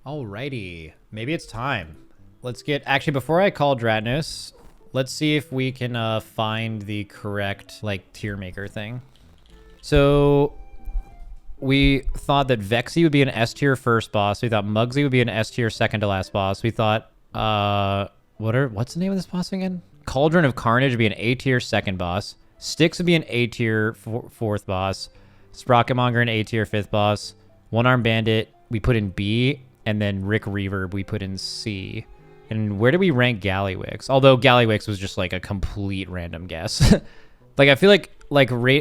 Alrighty, maybe it's time. Let's get, actually before I call Dratnos, let's see if we can find the correct like tier maker thing. So we thought that Vexie would be an S tier first boss. We thought Muggsy would be an S tier second to last boss. We thought, what's the name of this boss again? Cauldron of Carnage would be an A tier second boss. Stix would be an A tier fourth boss. Sprocketmonger an A tier fifth boss. One-Armed Bandit we put in B, and then Rik Reverb we put in C. And where do we rank Gallywix? Although Gallywix was just like a complete random guess. Like I feel like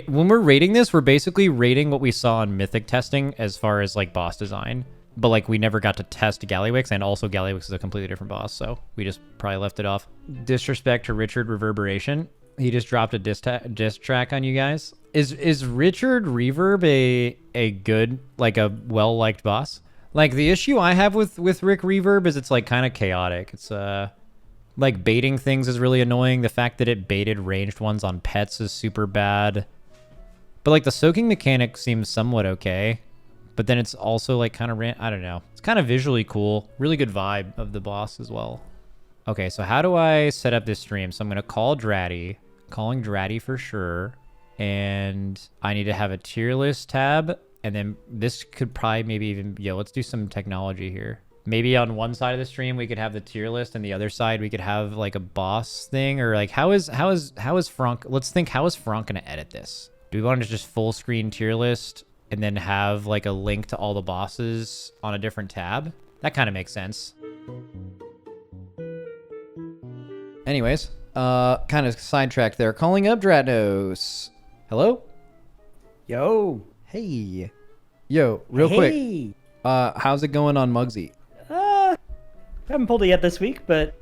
when we're rating this, we're basically rating what we saw on Mythic testing as far as like boss design. But like we never got to test Gallywix, and also Gallywix is a completely different boss, so we just probably left it off. Disrespect to Richard Reverberation. He just dropped a diss track on you guys. Is Richard Reverb a good, like a well-liked boss? Like the issue I have with Rik Reverb is it's like kind of chaotic. It's like baiting things is really annoying. The fact that it baited ranged ones on pets is super bad. But like the soaking mechanic seems somewhat okay. But then it's also like kind of, I don't know. It's kind of visually cool. Really good vibe of the boss as well. Okay, so how do I set up this stream? So I'm going to call Dratty. Calling Dratty for sure. And I need to have a tier list tab. And then this could probably maybe even, let's do some technology here. Maybe on one side of the stream, we could have the tier list, and the other side, we could have like a boss thing, or like, how is Frank, let's think, how is Frank going to edit this? Do we want to just full screen tier list and then have like a link to all the bosses on a different tab? That kind of makes sense. Anyways, kind of sidetracked there. Calling up Dratnos. Hello? Yo. Hey. Yo, real quick. How's it going on Muggsy? Haven't pulled it yet this week, but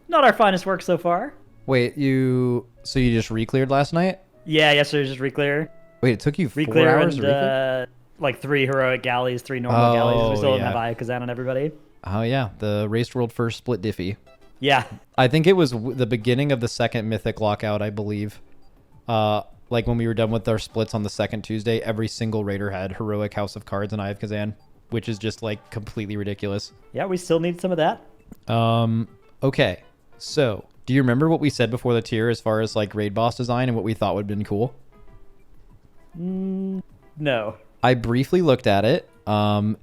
not our finest work so far. Wait, so you just re-cleared last night? Yeah, yesterday was just re-clear. Wait, it took you 4 Re-clear hours and, to re-clear? like 3 heroic galleys, 3 normal galleys. We still don't yeah. have Iacazan on everybody. Oh yeah, the Raced World first split diffie. Yeah. I think it was the beginning of the second Mythic lockout, I believe. Like when we were done with our splits on the second Tuesday, every single raider had Heroic House of Cards and Eye of Kazan, which is just like completely ridiculous. Yeah, we still need some of that. Okay. So, do you remember what we said before the tier as far as like raid boss design and what we thought would have been cool? No. I briefly looked at it.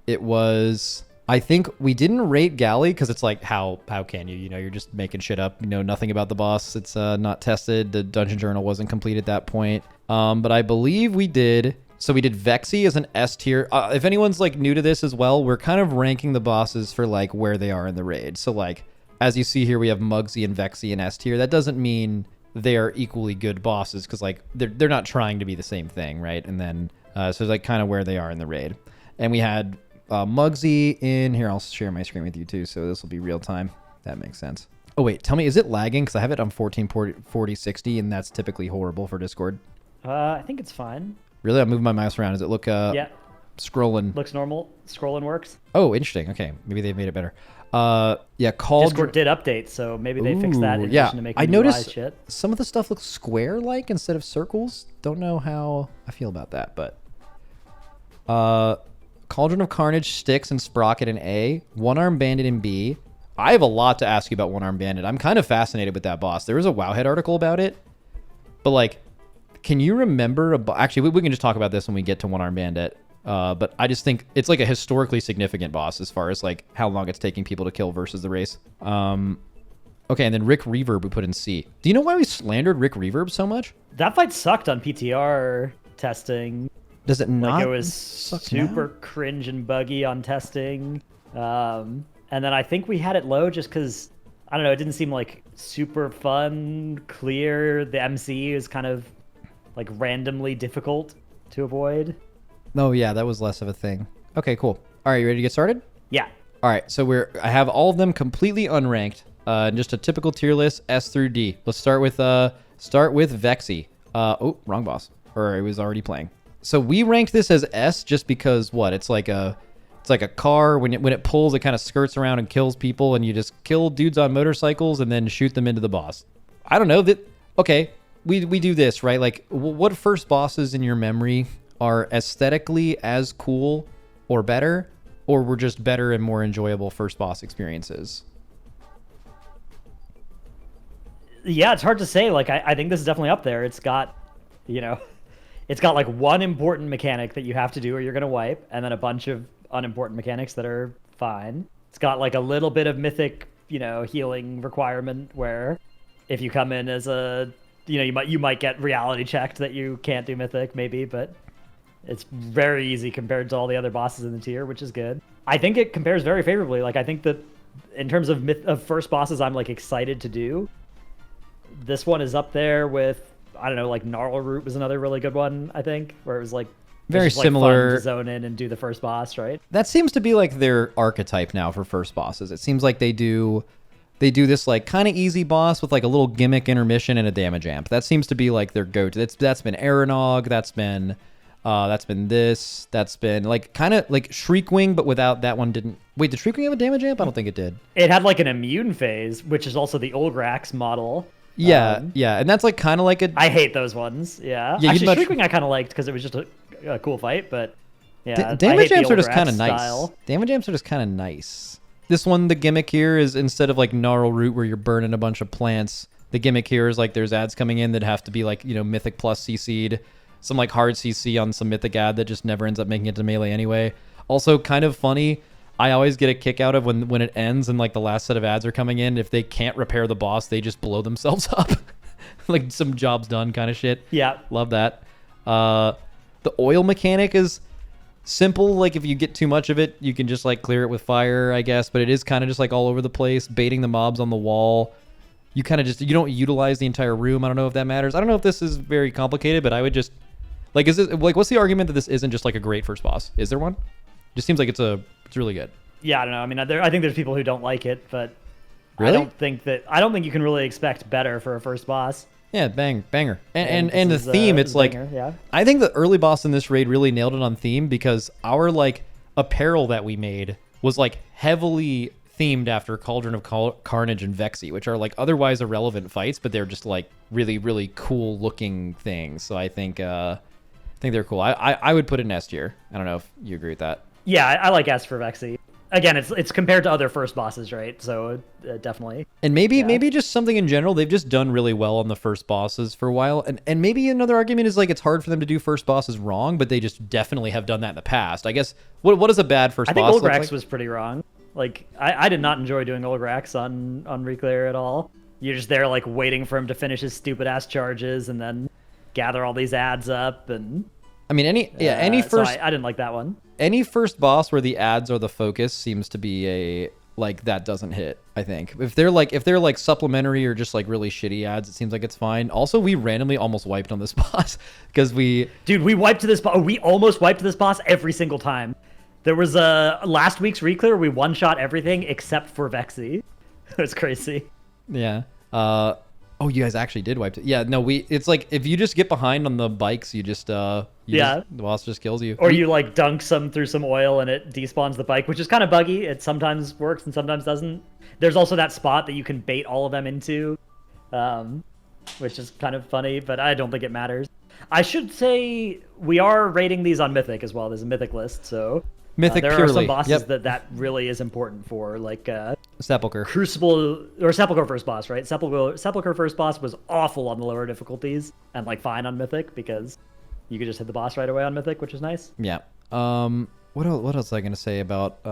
It was, I think we didn't rate Galley because it's like, how can you? You know, you're just making shit up. You know nothing about the boss. It's not tested. The dungeon journal wasn't complete at that point. But I believe we did. So we did Vexie as an S tier. If anyone's like new to this as well, we're kind of ranking the bosses for like where they are in the raid. So like, as you see here, we have Muggsy and Vexie in S tier. That doesn't mean they are equally good bosses because like they're not trying to be the same thing, right? And then so it's like kind of where they are in the raid. And we had Muggsy in here. I'll share my screen with you too, so this will be real time. That makes sense. Oh wait, tell me, is it lagging? Because I have it on 1440/60, and that's typically horrible for Discord. I think it's fine. Really? I'm moving my mouse around. Does it look yeah. Scrolling? Looks normal. Scrolling works. Oh, interesting. Okay, maybe they've made it better. Yeah, Discord did update, so maybe they fixed that in addition to making I noticed shit. Some of the stuff looks square-like instead of circles. Don't know how I feel about that, but Cauldron of Carnage, Stix, and Sprocket in A. One-Armed Bandit in B. I have a lot to ask you about One-Armed Bandit. I'm kind of fascinated with that boss. There was a Wowhead article about it, but like, can you remember actually, we can just talk about this when we get to One-Armed Bandit. But I just think it's like a historically significant boss as far as like how long it's taking people to kill versus the race. Okay, and then Rik Reverb we put in C. Do you know why we slandered Rik Reverb so much? That fight sucked on PTR testing. Does it not? Like it was super cringe and buggy on testing. And then I think we had it low just because, I don't know, it didn't seem like super fun, clear. The MC is kind of like randomly difficult to avoid. Oh yeah, that was less of a thing. Okay, cool. All right, you ready to get started? Yeah. All right, so I have all of them completely unranked. Just a typical tier list, S through D. Let's start with Vexie. Oh, wrong boss. Or I was already playing. So we ranked this as S just because what? It's like a car. When it pulls, it kind of skirts around and kills people, and you just kill dudes on motorcycles and then shoot them into the boss. I don't know. Okay, we do this, right? Like, what first bosses in your memory are aesthetically as cool or better or were just better and more enjoyable first boss experiences? Yeah, it's hard to say. Like, I think this is definitely up there. It's got, it's got like one important mechanic that you have to do or you're going to wipe, and then a bunch of unimportant mechanics that are fine. It's got like a little bit of mythic, healing requirement where if you come in as a, you might get reality checked that you can't do mythic maybe, but it's very easy compared to all the other bosses in the tier, which is good. I think it compares very favorably. Like, I think that in terms of first bosses I'm like excited to do, this one is up there with, I don't know, like Gnarl Root was another really good one, I think, where it was like very just, similar, fun to zone in and do the first boss, right? That seems to be like their archetype now for first bosses. It seems like they do this like kind of easy boss with like a little gimmick intermission and a damage amp. That seems to be like their go-to. That's been Aranog, that's been this, that's been like kind of like Shriekwing, but without that one didn't. Wait, did Shriekwing have a damage amp? I don't think it did. It had like an immune phase, which is also the Ulgrax model. Yeah, and that's like kind of like a. I hate those ones. Yeah, actually, Shriekwing I kind of liked because it was just a cool fight, but yeah, damage amps are just kind of nice. Damage amps are just kind of nice. This one, the gimmick here is instead of like Gnarl Root where you're burning a bunch of plants, the gimmick here is like there's ads coming in that have to be like Mythic plus CC'd, some like hard CC on some Mythic ad that just never ends up making it to melee anyway. Also, kind of funny. I always get a kick out of when it ends and like the last set of ads are coming in. If they can't repair the boss, they just blow themselves up. Like some job's done kind of shit. Yeah. Love that. The oil mechanic is simple. Like if you get too much of it, you can just like clear it with fire, I guess. But it is kind of just like all over the place, baiting the mobs on the wall. You kind of just, you don't utilize the entire room. I don't know if that matters. I don't know if this is very complicated, but I would just like, is it like, what's the argument that this isn't just like a great first boss? Is there one? Just seems like it's really good. Yeah, I don't know. I mean, I think there's people who don't like it, but really? I don't think you can really expect better for a first boss. Yeah, banger. And the theme, it's like, banger, yeah. I think the early boss in this raid really nailed it on theme because our like apparel that we made was like heavily themed after Cauldron of Carnage and Vexie, which are like otherwise irrelevant fights, but they're just like really, really cool looking things. So I think they're cool. I would put it in S tier. I don't know if you agree with that. Yeah, I like S for Vexie. Again, it's compared to other first bosses, right? So definitely. And maybe just something in general. They've just done really well on the first bosses for a while. And maybe another argument is like it's hard for them to do first bosses wrong, but they just definitely have done that in the past. I guess what is a bad first boss? I think Ulgrax like? Was pretty wrong. Like I did not enjoy doing Ulgrax on Rik Reverb at all. You're just there like waiting for him to finish his stupid ass charges and then gather all these ads up and. I mean, any first. So I didn't like that one. Any first boss where the ads are the focus seems to be a like that doesn't hit. I think if they're like supplementary or just like really shitty ads, it seems like it's fine. Also, we randomly almost wiped on this boss because we wiped to this boss. We almost wiped to this boss every single time. There was a last week's reclear. We one shot everything except for Vexie. It was crazy. Yeah. Oh, you guys actually did wipe it. Yeah, no, it's like if you just get behind on the bikes, you just the boss just kills you. Or you like dunk some through some oil and it despawns the bike, which is kind of buggy. It sometimes works and sometimes doesn't. There's also that spot that you can bait all of them into, which is kind of funny, but I don't think it matters. I should say we are rating these on Mythic as well. There's a Mythic list, so Mythic there purely. are some bosses Yep. that really is important for, like Sepulcher. Crucible or Sepulcher first boss, right? Sepulcher first boss was awful on the lower difficulties and like fine on Mythic because you could just hit the boss right away on Mythic, which is nice. Yeah. What else was I gonna say about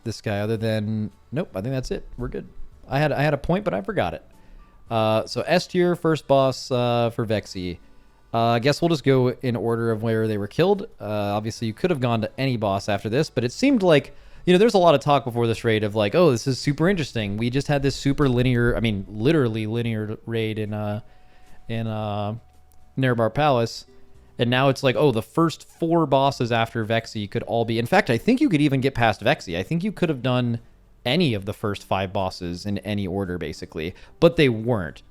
this guy other than nope? I think that's it. We're good. I had a point, but I forgot it. So S tier first boss for Vexie. I guess we'll just go in order of where they were killed. Obviously, you could have gone to any boss after this, but it seemed like, there's a lot of talk before this raid of like, oh, this is super interesting. We just had this super linear, I mean, literally linear raid in Nerebar Palace, and now it's like, oh, the first 4 bosses after Vexie could all be. In fact, I think you could even get past Vexie. I think you could have done any of the first 5 bosses in any order, basically, but they weren't.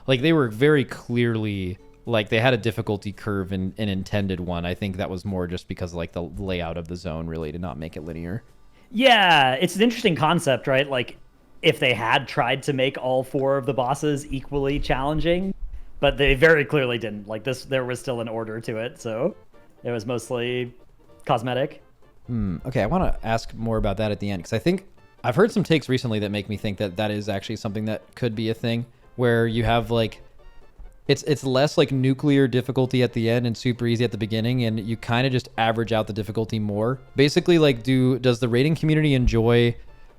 Like they were very clearly. Like they had a difficulty curve in an intended one. I think that was more just because like the layout of the zone really did not make it linear. Yeah, it's an interesting concept, right? Like if they had tried to make all 4 of the bosses equally challenging, but they very clearly didn't. Like there was still an order to it, so it was mostly cosmetic. Okay, I want to ask more about that at the end, because I think I've heard some takes recently that make me think that that is actually something that could be a thing, where you have like it's less like nuclear difficulty at the end and super easy at the beginning, and you kind of just average out the difficulty more. Basically, like, does the raiding community enjoy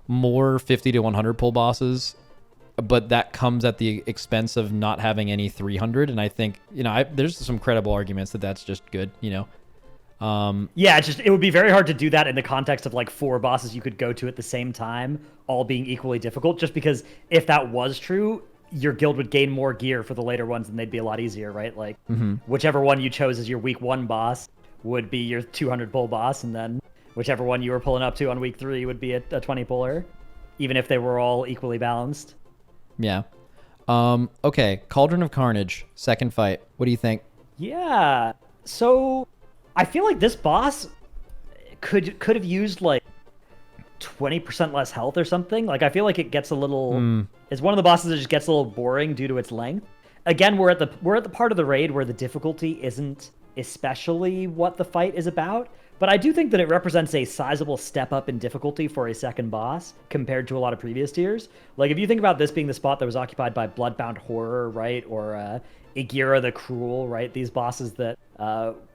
more 50 to 100 pull bosses, but that comes at the expense of not having any 300? And I think, there's some credible arguments that that's just good, Yeah, it would be very hard to do that in the context of like 4 bosses you could go to at the same time, all being equally difficult, just because if that was true, your guild would gain more gear for the later ones and they'd be a lot easier, right? Like, whichever one you chose as your week 1 boss would be your 200 pull boss, and then whichever one you were pulling up to on week 3 would be a 20 puller, even if they were all equally balanced. Yeah. Okay, Cauldron of Carnage, second fight. What do you think? Yeah. So I feel like this boss could have used like 20% less health or something. Like, I feel like it gets a little it's one of the bosses that just gets a little boring due to its length. Again, we're at the part of the raid where the difficulty isn't especially what the fight is about, but I do think that it represents a sizable step up in difficulty for a second boss compared to a lot of previous tiers. Like, if you think about this being the spot that was occupied by Bloodbound Horror, right, or Igira the Cruel, right, these bosses that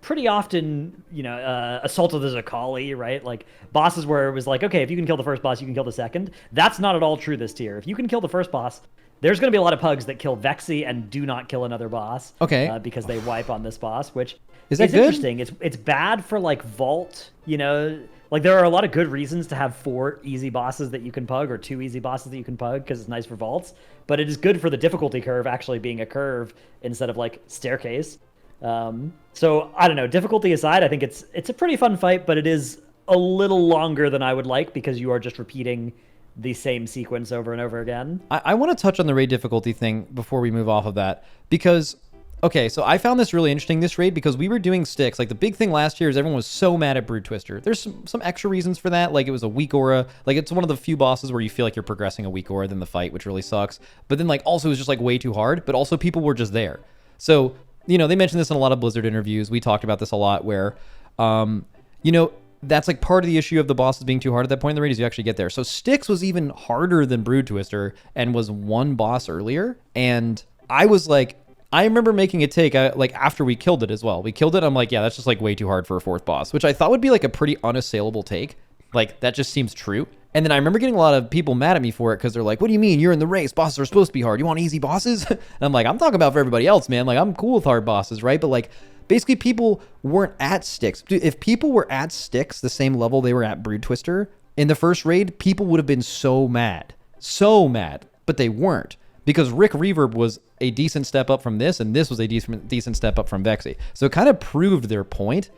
pretty often, Assault of the Zakali, right, like bosses where it was like, okay, if you can kill the first boss, you can kill the second. That's not at all true this tier. If you can kill the first boss, there's going to be a lot of pugs that kill Vexie and do not kill another boss. Okay. Because they wipe on this boss, which is that good? Interesting. It's bad for like Vault, like there are a lot of good reasons to have 4 easy bosses that you can pug, or 2 easy bosses that you can pug, because it's nice for vaults, but it is good for the difficulty curve actually being a curve instead of like staircase. So I don't know, difficulty aside, I think it's a pretty fun fight, but it is a little longer than I would like, because you are just repeating the same sequence over and over again. I want to touch on the raid difficulty thing before we move off of that, because okay, so I found this really interesting, this raid, because we were doing Stix. Like, the big thing last year is everyone was so mad at Brood Twister. There's some extra reasons for that. Like, it was a weak aura. Like, it's one of the few bosses where you feel like you're progressing a weak aura than the fight, which really sucks. But then, like, also it was just, like, way too hard. But also people were just there. So, they mentioned this in a lot of Blizzard interviews. We talked about this a lot where, that's, like, part of the issue of the bosses being too hard at that point in the raid is you actually get there. So Stix was even harder than Brood Twister and was one boss earlier. And I was like, I remember making a take, like, after we killed it as well. We killed it, I'm like, yeah, that's just, like, way too hard for a 4th boss, which I thought would be, like, a pretty unassailable take. Like, that just seems true. And then I remember getting a lot of people mad at me for it, because they're like, what do you mean? You're in the race. Bosses are supposed to be hard. You want easy bosses? And I'm like, I'm talking about for everybody else, man. Like, I'm cool with hard bosses, right? But, like, basically people weren't at Stix. Dude, if people were at Stix the same level they were at Brood Twister in the first raid, people would have been so mad. So mad. But they weren't. Because Rik Reverb was a decent step up from this, and this was a decent step up from Vexie. So it kind of proved their point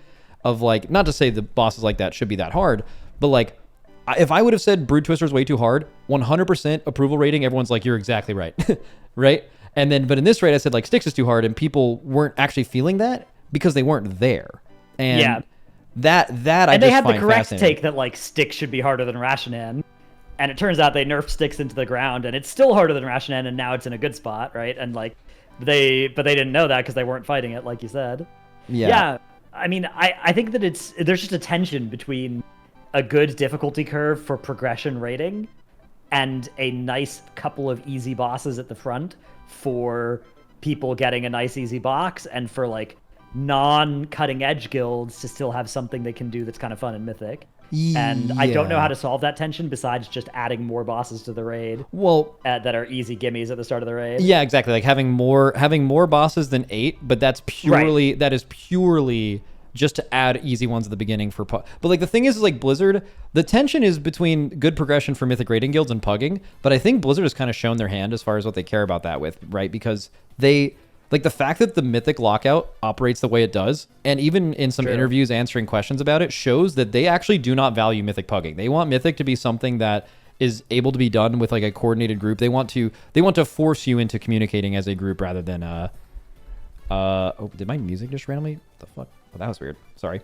of, like, not to say the bosses like that should be that hard, but, like, if I would have said Brood Twister is way too hard, 100% approval rating, everyone's like, you're exactly right. Right? And then, but in this raid, I said, like, Stix is too hard, and people weren't actually feeling that because they weren't there. And yeah. that and I they just had the find correct fascinating. take that, like, Stix should be harder than Rashanan. And it turns out they nerfed Stix into the ground, and it's still harder than Rashanan, and now it's in a good spot, right? And, like, they didn't know that because they weren't fighting it, like you said. Yeah. I mean, I think that there's just a tension between a good difficulty curve for progression rating and a nice couple of easy bosses at the front for people getting a nice easy box, and for, like, non-cutting edge guilds to still have something they can do that's kind of fun and mythic. And I don't know how to solve that tension besides just adding more bosses to the raid. Well, that are easy gimmies at the start of the raid. Yeah, exactly. Like having more bosses than 8, but that is purely just to add easy ones at the beginning for but like the thing is like Blizzard, the tension is between good progression for mythic raiding guilds and pugging, but I think Blizzard has kind of shown their hand as far as what they care about that with, right? Because they like the fact that the mythic lockout operates the way it does, and even in some interviews answering questions about it, shows that they actually do not value mythic pugging. They want mythic to be something that is able to be done with like a coordinated group. They want to force you into communicating as a group rather than oh, did my music just randomly? What the fuck? Oh, that was weird. Sorry.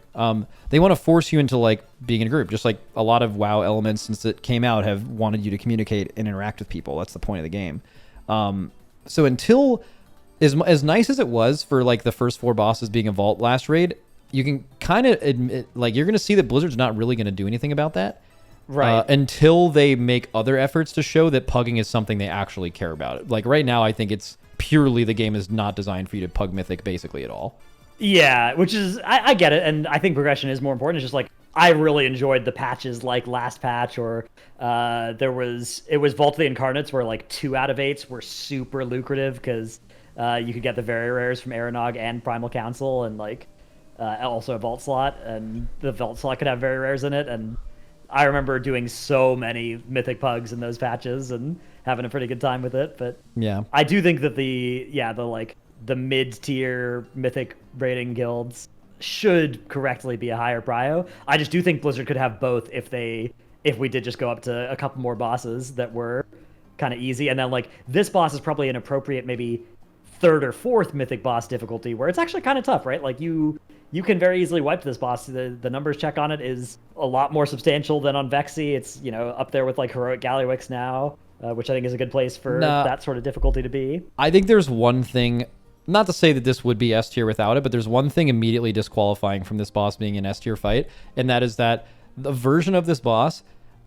They want to force you into like being in a group, just like a lot of WoW elements since it came out have wanted you to communicate and interact with people. That's the point of the game. So until as nice as it was for like the first 4 bosses being a vault last raid, you can kind of admit, like, you're going to see that Blizzard's not really going to do anything about that. Right. Until they make other efforts to show that pugging is something they actually care about. Like, right now, I think it's purely the game is not designed for you to pug Mythic basically at all. Yeah, which is, I get it, and I think progression is more important. It's just like, I really enjoyed the patches like last patch, or it was Vault of the Incarnates where like 2 out of 8s were super lucrative because you could get the very rares from Aranog and Primal Council, and like also a Vault slot, and the Vault slot could have very rares in it, and I remember doing so many Mythic pugs in those patches and having a pretty good time with it. But yeah, I do think that the mid-tier Mythic raiding guilds should correctly be a higher prio. I just do think Blizzard could have both if we did just go up to a couple more bosses that were kind of easy, and then like this boss is probably an appropriate maybe 3rd or 4th Mythic boss difficulty where it's actually kind of tough, right? Like you can very easily wipe this boss. The numbers check on it is a lot more substantial than on Vexie. It's, you know, up there with like Heroic Gallywix now, which I think is a good place for that sort of difficulty to be. I think there's one thing, not to say that this would be S tier without it, but there's one thing immediately disqualifying from this boss being an S tier fight, and that is that the version of this boss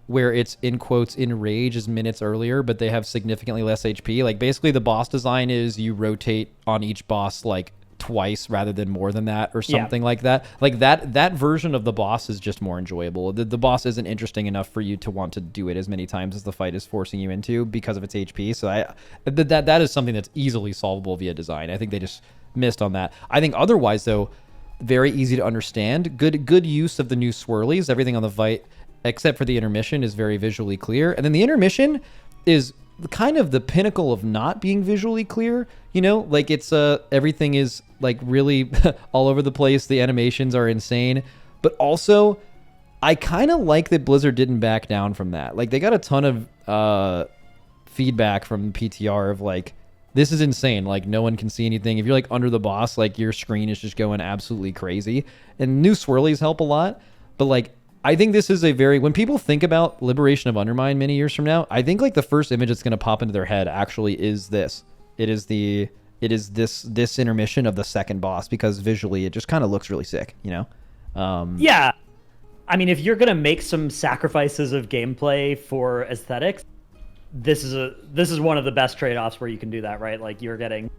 where it's in quotes in rage is minutes earlier, but they have significantly less HP. Like basically the boss design is you rotate on each boss like twice rather than more than that, or something like that. Like that version of the boss is just more enjoyable. The boss isn't interesting enough for you to want to do it as many times as the fight is forcing you into because of its HP. So that is something that's easily solvable via design. I think they just missed on that. I think otherwise though, very easy to understand. Good use of the new swirlies. Everything on the fight except for the intermission is very visually clear, and then the intermission is kind of the pinnacle of not being visually clear, you know, like it's everything is like really all over the place. The animations are insane, but also I kind of like that Blizzard didn't back down from that. Like they got a ton of feedback from PTR of like, this is insane, like no one can see anything. If you're like under the boss, like your screen is just going absolutely crazy, and new swirlies help a lot. But like I think this is when people think about Liberation of Undermine many years from now, I think like the first image that's going to pop into their head actually is this. It is this intermission of the second boss, because visually it just kind of looks really sick, you know? Yeah. I mean, if you're going to make some sacrifices of gameplay for aesthetics, this is one of the best trade-offs where you can do that, right? Like you're getting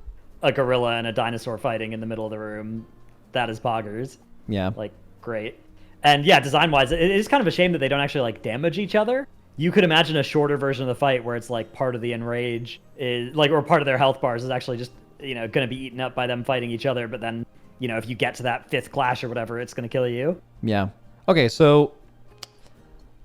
a gorilla and a dinosaur fighting in the middle of the room. That is poggers. Yeah. Like, great. And yeah, design-wise, it is kind of a shame that they don't actually like damage each other. You could imagine a shorter version of the fight where it's like part of the enrage is like, or part of their health bars is actually just, you know, going to be eaten up by them fighting each other. But then, you know, if you get to that 5th clash or whatever, it's going to kill you. Yeah. Okay, so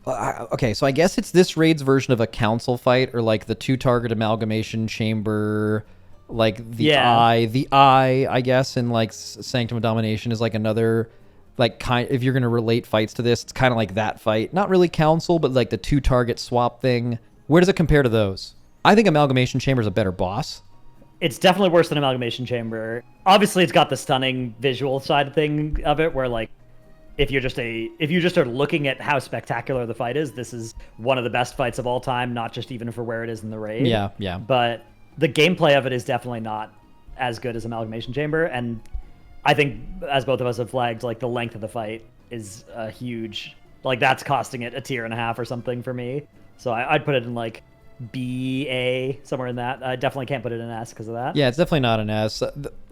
I guess it's this raid's version of a council fight, or like the 2-target amalgamation chamber, like the eye, I guess, and like Sanctum of Domination is like another. Like if you're going to relate fights to this, it's kind of like that fight. Not really council, but like the 2-target swap thing. Where does it compare to those? I think Amalgamation Chamber is a better boss. It's definitely worse than Amalgamation Chamber. Obviously, it's got the stunning visual side of it, where like if you just are looking at how spectacular the fight is, this is one of the best fights of all time, not just even for where it is in the raid. Yeah. But the gameplay of it is definitely not as good as Amalgamation Chamber, and I think, as both of us have flagged, like the length of the fight is huge. Like that's costing it a 1.5 tiers or something for me. So I'd put it in like B, A, somewhere in that. I definitely can't put it in S because of that. Yeah, it's definitely not an S.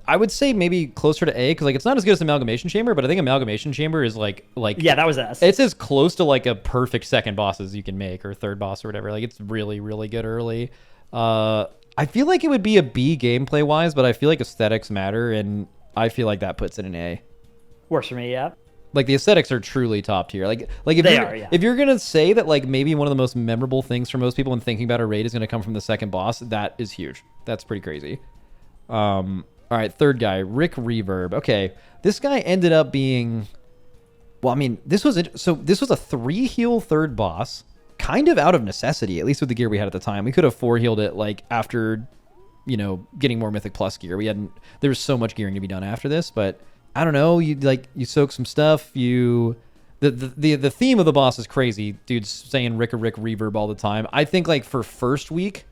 I would say maybe closer to A, because like it's not as good as Amalgamation Chamber, but I think Amalgamation Chamber is like yeah, that was S. It's as close to like a perfect second boss as you can make, or third boss or whatever. Like it's really, really good early. I feel like it would be a B gameplay wise, but I feel like aesthetics matter, and I feel like that puts it in A. Works for me, yeah. Like the aesthetics are truly top tier. Like if you're gonna say that like maybe one of the most memorable things for most people when thinking about a raid is gonna come from the second boss, that is huge. That's pretty crazy. All right, third guy, Rik Reverb. Okay, this guy ended up being, well, I mean, this was a 3-heal third boss, kind of out of necessity, at least with the gear we had at the time. We could have 4-healed it like after, you know, getting more Mythic Plus gear. There was so much gearing to be done after this, but I don't know. You soak some stuff. The theme of the boss is crazy. Dude's saying Rik Reverb all the time. I think like for first week,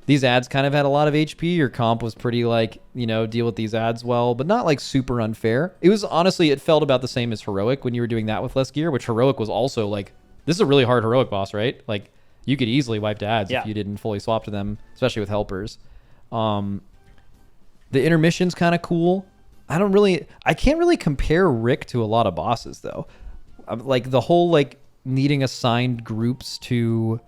These ads kind of had a lot of HP. Your comp was pretty like, deal with these ads well, but not like super unfair. It was honestly, it felt about the same as Heroic when you were doing that with less gear, which Heroic was also like, this is a really hard Heroic boss, right? Like you could easily wipe to ads if you didn't fully swap to them, especially with helpers. The intermission's kind of cool. I can't really compare Rik to a lot of bosses though. Like the whole like needing assigned groups to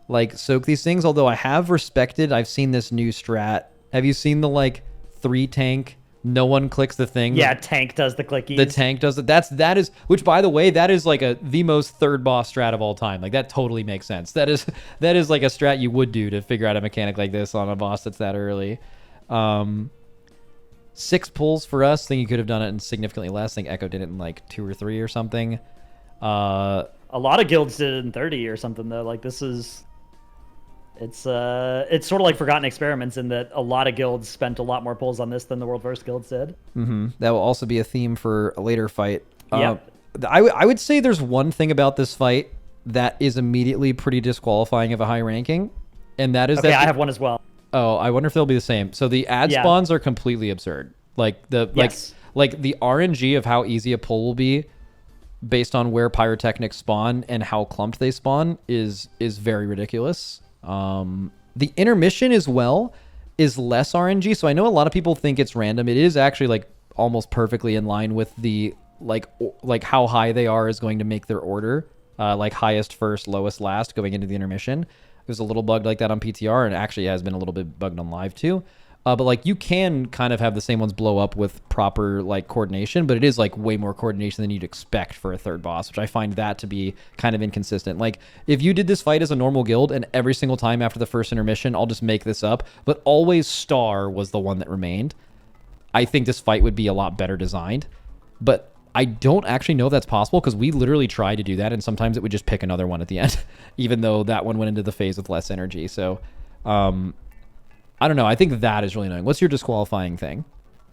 like soak these things, although I've seen this new strat. Have you seen the like 3 tank, no one clicks the thing? Yeah, tank does the clickies. The tank does it. That is, which by the way, that is like the most third boss strat of all time. Like that totally makes sense. That is like a strat you would do to figure out a mechanic like this on a boss that's that early. 6 pulls for us. I think you could have done it in significantly less. I think Echo did it in like 2 or 3 or something. A lot of guilds did it in 30 or something though. Like this is, it's sort of like Forgotten Experiments in that a lot of guilds spent a lot more pulls on this than the World First guilds did. That will also be a theme for a later fight. Yep. I would say there's one thing about this fight that is immediately pretty disqualifying of a high ranking, and that is I have one as well. Oh, I wonder if they'll be the same. So the ad spawns are completely absurd. Like the the RNG of how easy a pull will be based on where pyrotechnics spawn and how clumped they spawn is very ridiculous. The intermission as well is less RNG. So I know a lot of people think it's random. It is actually like almost perfectly in line with the like how high they are is going to make their order. Like highest first, lowest last going into the intermission. It was a little bugged like that on PTR, and actually has been a little bit bugged on live too. But like you can kind of have the same ones blow up with proper like coordination, but it is like way more coordination than you'd expect for a third boss, which I find that to be kind of inconsistent. Like if you did this fight as a normal guild and every single time after the first intermission, I'll just make this up, but always Star was the one that remained, I think this fight would be a lot better designed. But I don't actually know if that's possible because we literally tried to do that and sometimes it would just pick another one at the end, even though that one went into the phase with less energy. So, I don't know. I think that is really annoying. What's your disqualifying thing?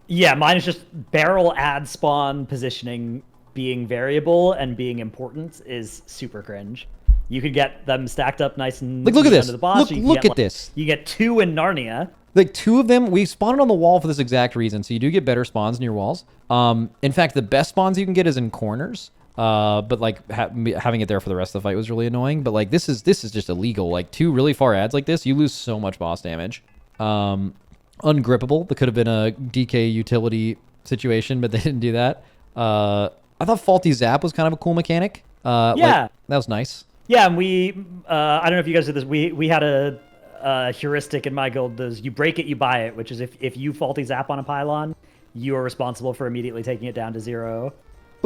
Yeah, mine is just barrel ad spawn positioning being variable and being important is super cringe. You could get them stacked up nice and like, look at this. under the boss. Look at this. You get 2 in Narnia. Like 2 of them, we spawned on the wall for this exact reason. So you do get better spawns near walls. In fact, the best spawns you can get is in corners. But like having it there for the rest of the fight was really annoying. But like this is just illegal. Like 2 really far ads like this, you lose so much boss damage. Ungrippable. That could have been a DK utility situation, but they didn't do that. I thought Faulty Zap was kind of a cool mechanic. Yeah, like, that was nice. Yeah, and we I don't know if you guys did this. We had a heuristic in my guild. Those you break it, you buy it, which is if you Faulty Zap on a pylon, you are responsible for immediately taking it down to 0.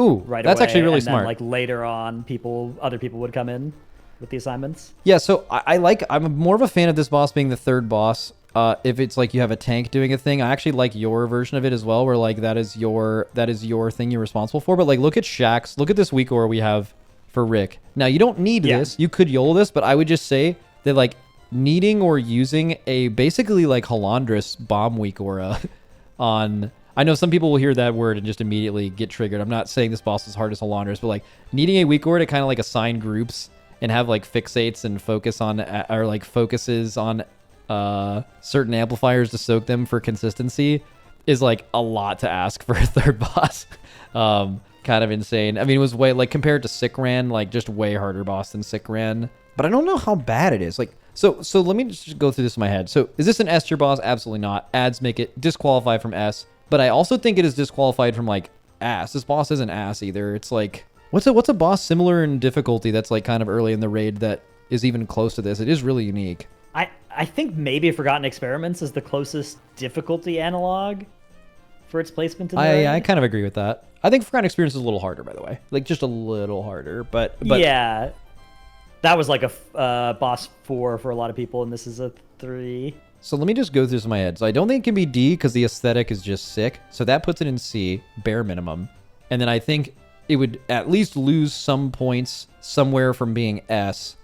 Ooh, right that's away, actually really and smart. Then, like later on, other people would come in with the assignments. Yeah, so I'm more of a fan of this boss being the third boss. If it's like you have a tank doing a thing, I actually like your version of it as well, where like that is your thing you're responsible for. But like look at Shaxx, look at this weak aura we have for Rik. Now you don't need this, you could YOLO this, but I would just say that like needing or using a basically like Halandris bomb weak aura on. I know some people will hear that word and just immediately get triggered. I'm not saying this boss is hard as Halandris, but like needing a weak aura to kind of like assign groups and have like fixates and focus on or like focuses on certain amplifiers to soak them for consistency is like a lot to ask for a third boss. Kind of insane. I mean, it was way like compared to Sikran, like just way harder boss than Sikran. But I don't know how bad it is. Like so let me just go through this in my head. So is this an S tier boss? Absolutely not. Ads make it disqualified from S. But I also think it is disqualified from like ass. This boss isn't ass either. It's like what's a boss similar in difficulty that's like kind of early in the raid that is even close to this? It is really unique. I think maybe Forgotten Experiments is the closest difficulty analog for its placement in the raid. I kind of agree with that. I think Forgotten Experience is a little harder, by the way. Like just a little harder, but yeah, that was like a boss 4 for a lot of people, and this is a 3. So let me just go through this in my head. So I don't think it can be D because the aesthetic is just sick. So that puts it in C, bare minimum. And then I think it would at least lose some points somewhere from being S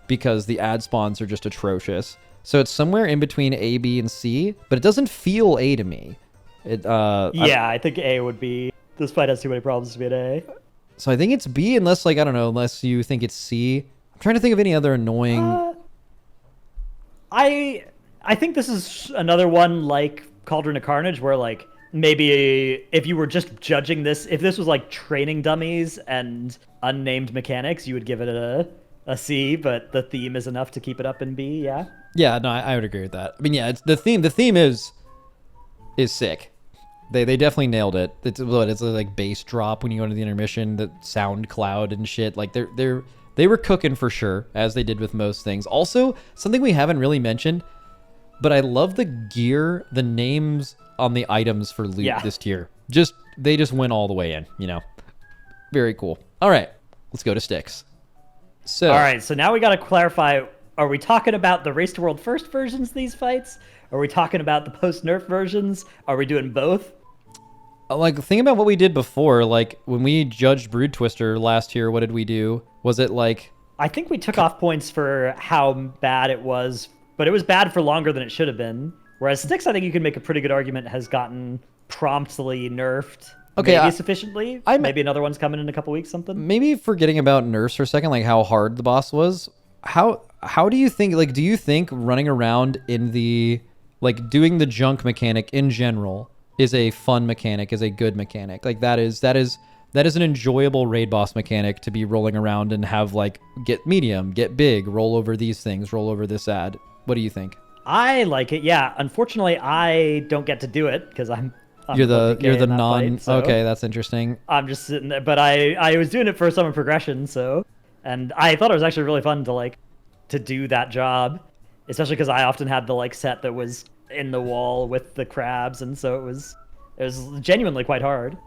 because the ad spawns are just atrocious. So it's somewhere in between A, B, and C, but it doesn't feel A to me. I think A would be... This fight has too many problems to be an A. So I think it's B unless, like, I don't know, unless you think it's C. I'm trying to think of any other annoying... I think this is another one like Cauldron of Carnage where like maybe if you were just judging this, if this was like training dummies and unnamed mechanics, you would give it a C, but the theme is enough to keep it up in B, yeah? Yeah, no, I would agree with that. I mean, yeah, it's the theme is sick. They definitely nailed it. It's like bass drop when you go into the intermission, the sound cloud and shit. Like they were cooking for sure, as they did with most things. Also, something we haven't really mentioned, but I love the gear, the names on the items for loot this tier. They just went all the way in, you know. Very cool. All right, let's go to Stix. So all right, so now we got to clarify, are we talking about the Race to World First versions of these fights? Are we talking about the post-nerf versions? Are we doing both? Like, think about what we did before. Like, when we judged Brood Twister last year, what did we do? Was it like... I think we took off points for how bad it was, but it was bad for longer than it should have been. Whereas Stix, I think you can make a pretty good argument, has gotten promptly nerfed. Okay, maybe sufficiently. Maybe another one's coming in a couple weeks, something. Maybe forgetting about nerfs for a second, like how hard the boss was. How do you think, like, do you think running around in the, like, doing the junk mechanic in general is a fun mechanic, is a good mechanic? Like, that is an enjoyable raid boss mechanic to be rolling around and have, like, get medium, get big, roll over these things, roll over this ad. What do you think? I like it, yeah. Unfortunately, I don't get to do it because I'm you're the non fight, so okay, that's interesting. I'm just sitting there, but I was doing it for Summon Progression, so, and I thought it was actually really fun to do that job, especially because I often had the like set that was in the wall with the crabs, and so it was genuinely quite hard,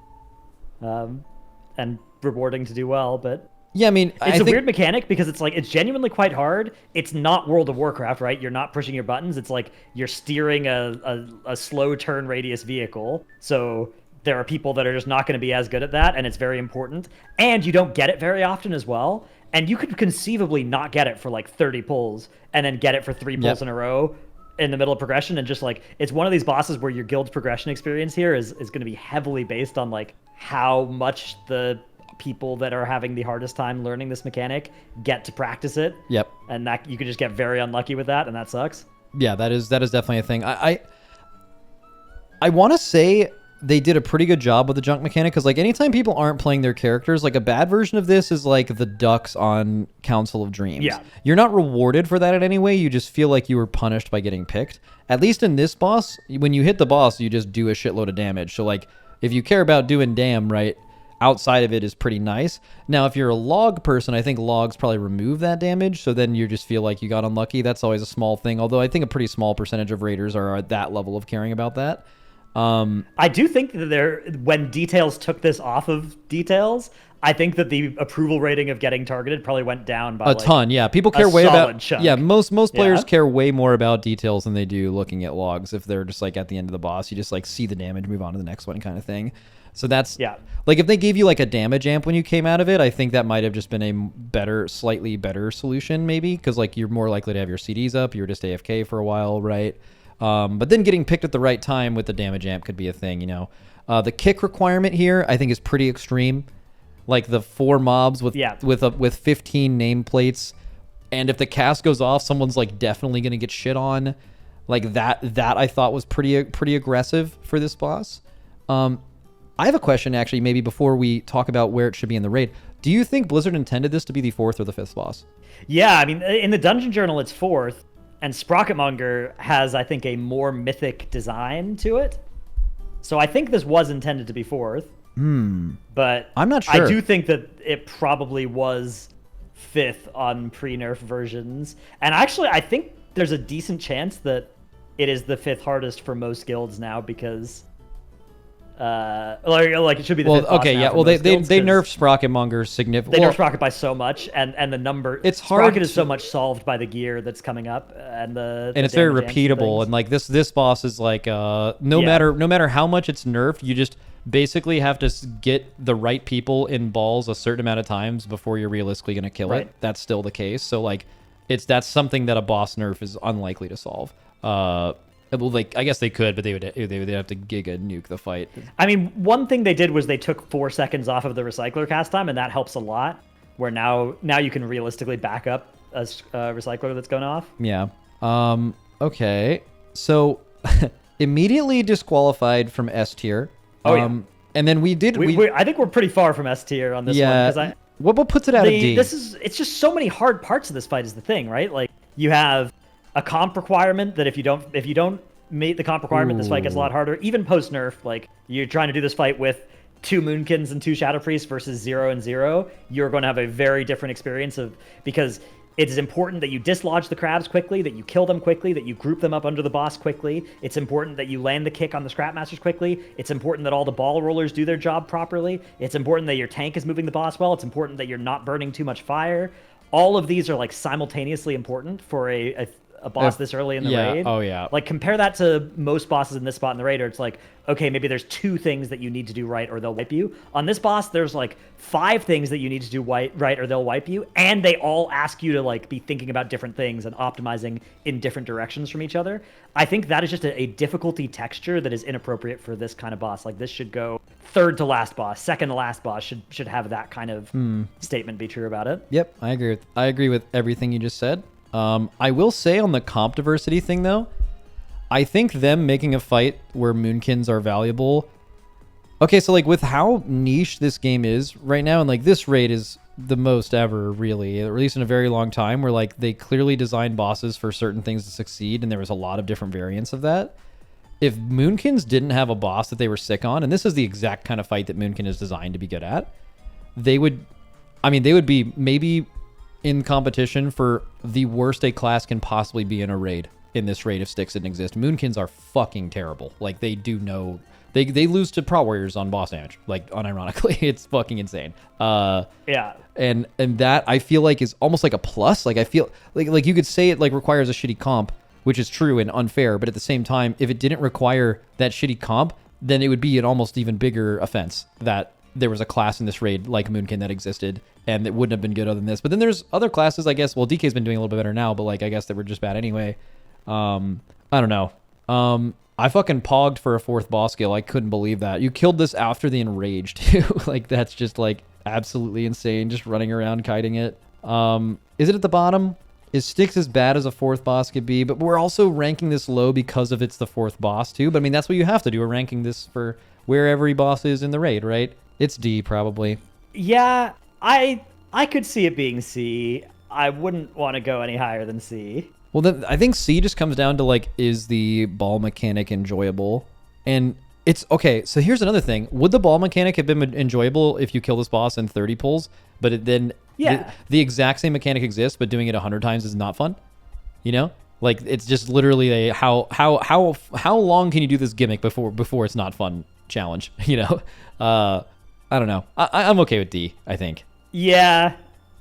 and rewarding to do well. But yeah, I mean, it's a weird mechanic because it's genuinely quite hard. It's not World of Warcraft, right? You're not pushing your buttons. It's like you're steering a slow turn radius vehicle. So there are people that are just not going to be as good at that, and it's very important. And you don't get it very often as well. And you could conceivably not get it for like 30 pulls, and then get it for 3 pulls in a row in the middle of progression. And just like, it's one of these bosses where your guild's progression experience here is going to be heavily based on like how much the people that are having the hardest time learning this mechanic get to practice it. Yep. And that you could just get very unlucky with that, and that sucks. Yeah, that is definitely a thing. I want to say they did a pretty good job with the junk mechanic, because like anytime people aren't playing their characters, like a bad version of this is like the ducks on Council of Dreams. Yeah. You're not rewarded for that in any way. You just feel like you were punished by getting picked. At least in this boss, when you hit the boss, you just do a shitload of damage. So like if you care about doing damn, right, outside of it is pretty nice. Now, if you're a log person, I think logs probably remove that damage, so then you just feel like you got unlucky. That's always a small thing, although I think a pretty small percentage of raiders are at that level of caring about that. I do think that when Details took this off of Details, I think that the approval rating of getting targeted probably went down by a ton. Yeah, people care way about chunk. Yeah, most players care way more about Details than they do looking at logs. If they're just like at the end of the boss, you just like see the damage, move on to the next one kind of thing. So that's, like, if they gave you like a damage amp when you came out of it, I think that might have just been a slightly better solution maybe, because like you're more likely to have your CDs up, you're just AFK for a while, right? But then getting picked at the right time with the damage amp could be a thing, you know. The kick requirement here I think is pretty extreme. Like the 4 mobs with 15 nameplates, and if the cast goes off, someone's like definitely gonna get shit on. Like that I thought was pretty aggressive for this boss. I have a question, actually, maybe before we talk about where it should be in the raid. Do you think Blizzard intended this to be the 4th or the 5th boss? Yeah, I mean, in the Dungeon Journal, it's 4th, and Sprocketmonger has, I think, a more mythic design to it. So I think this was intended to be 4th. But I'm not sure. I do think that it probably was 5th on pre-nerf versions. And actually, I think there's a decent chance that it is the 5th hardest for most guilds now, because... like it should be the 5th boss now for most guilds, they nerfed Sprocketmonger significantly. They nerfed Sprocket by so much, and the number. It's hard. Sprocket is so much solved by the gear that's coming up, and it's very repeatable. And like this boss is like no matter how much it's nerfed, you just basically have to get the right people in balls a certain amount of times before you're realistically gonna kill it. That's still the case. So like that's something that a boss nerf is unlikely to solve. Well, like, I guess they could, but they would have to giga nuke the fight. I mean, one thing they did was they took 4 seconds off of the recycler cast time, and that helps a lot. Where now you can realistically back up a recycler that's going off. Yeah. Okay. So immediately disqualified from S tier. Oh, yeah. And then we did. I think we're pretty far from S tier on this one because what puts it out of D? It's just so many hard parts of this fight is the thing, right? Like you have a comp requirement that if you don't meet the comp requirement, this fight gets a lot harder. Even post nerf, like you're trying to do this fight with 2 Moonkins and 2 Shadow Priests versus 0 and 0, you're going to have a very different experience because it is important that you dislodge the crabs quickly, that you kill them quickly, that you group them up under the boss quickly. It's important that you land the kick on the Scrapmasters quickly. It's important that all the ball rollers do their job properly. It's important that your tank is moving the boss well. It's important that you're not burning too much fire. All of these are like simultaneously important for a boss this early in the raid. Oh, yeah. Like, compare that to most bosses in this spot in the raid, where it's like, okay, maybe there's 2 things that you need to do right or they'll wipe you. On this boss, there's like 5 things that you need to do right or they'll wipe you, and they all ask you to like be thinking about different things and optimizing in different directions from each other. I think that is just a difficulty texture that is inappropriate for this kind of boss. Like, this should go 3rd to last boss, 2nd to last boss should have that kind of statement be true about it. Yep, I agree with everything you just said. I will say on the comp diversity thing, though, I think them making a fight where Moonkins are valuable. Okay, so like with how niche this game is right now, and like this raid is the most ever, really, or at least in a very long time, where like they clearly designed bosses for certain things to succeed, and there was a lot of different variants of that. If Moonkins didn't have a boss that they were sick on, and this is the exact kind of fight that Moonkin is designed to be good at, they would be maybe in competition for the worst a class can possibly be in a raid. In this raid, if Stix didn't exist, Moonkins are fucking terrible. Like, they do no, they lose to Pro Warriors on boss damage. Like, unironically, it's fucking insane. Yeah. And that I feel like is almost like a plus. Like, I feel like you could say it like requires a shitty comp, which is true and unfair. But at the same time, if it didn't require that shitty comp, then it would be an almost even bigger offense that there was a class in this raid like Moonkin that existed, and it wouldn't have been good other than this. But then there's other classes, I guess. Well, DK's been doing a little bit better now, but like I guess they were just bad anyway. I don't know. I fucking pogged for a 4th boss skill. I couldn't believe that. You killed this after the Enraged too. Like, that's just like absolutely insane. Just running around kiting it. Is it at the bottom? Is Stix as bad as a 4th boss could be? But we're also ranking this low because of it's the 4th boss too. But I mean, that's what you have to do. We're ranking this for where every boss is in the raid, right? It's D probably. Yeah, I could see it being C. I wouldn't want to go any higher than C. Well, then I think C just comes down to like, is the ball mechanic enjoyable? And it's okay. So here's another thing. Would the ball mechanic have been enjoyable if you kill this boss in 30 pulls, but then the exact same mechanic exists, but doing it 100 times is not fun? You know, like it's just literally a how long can you do this gimmick before it's not fun challenge? You know, I don't know. I'm okay with D, I think. Yeah.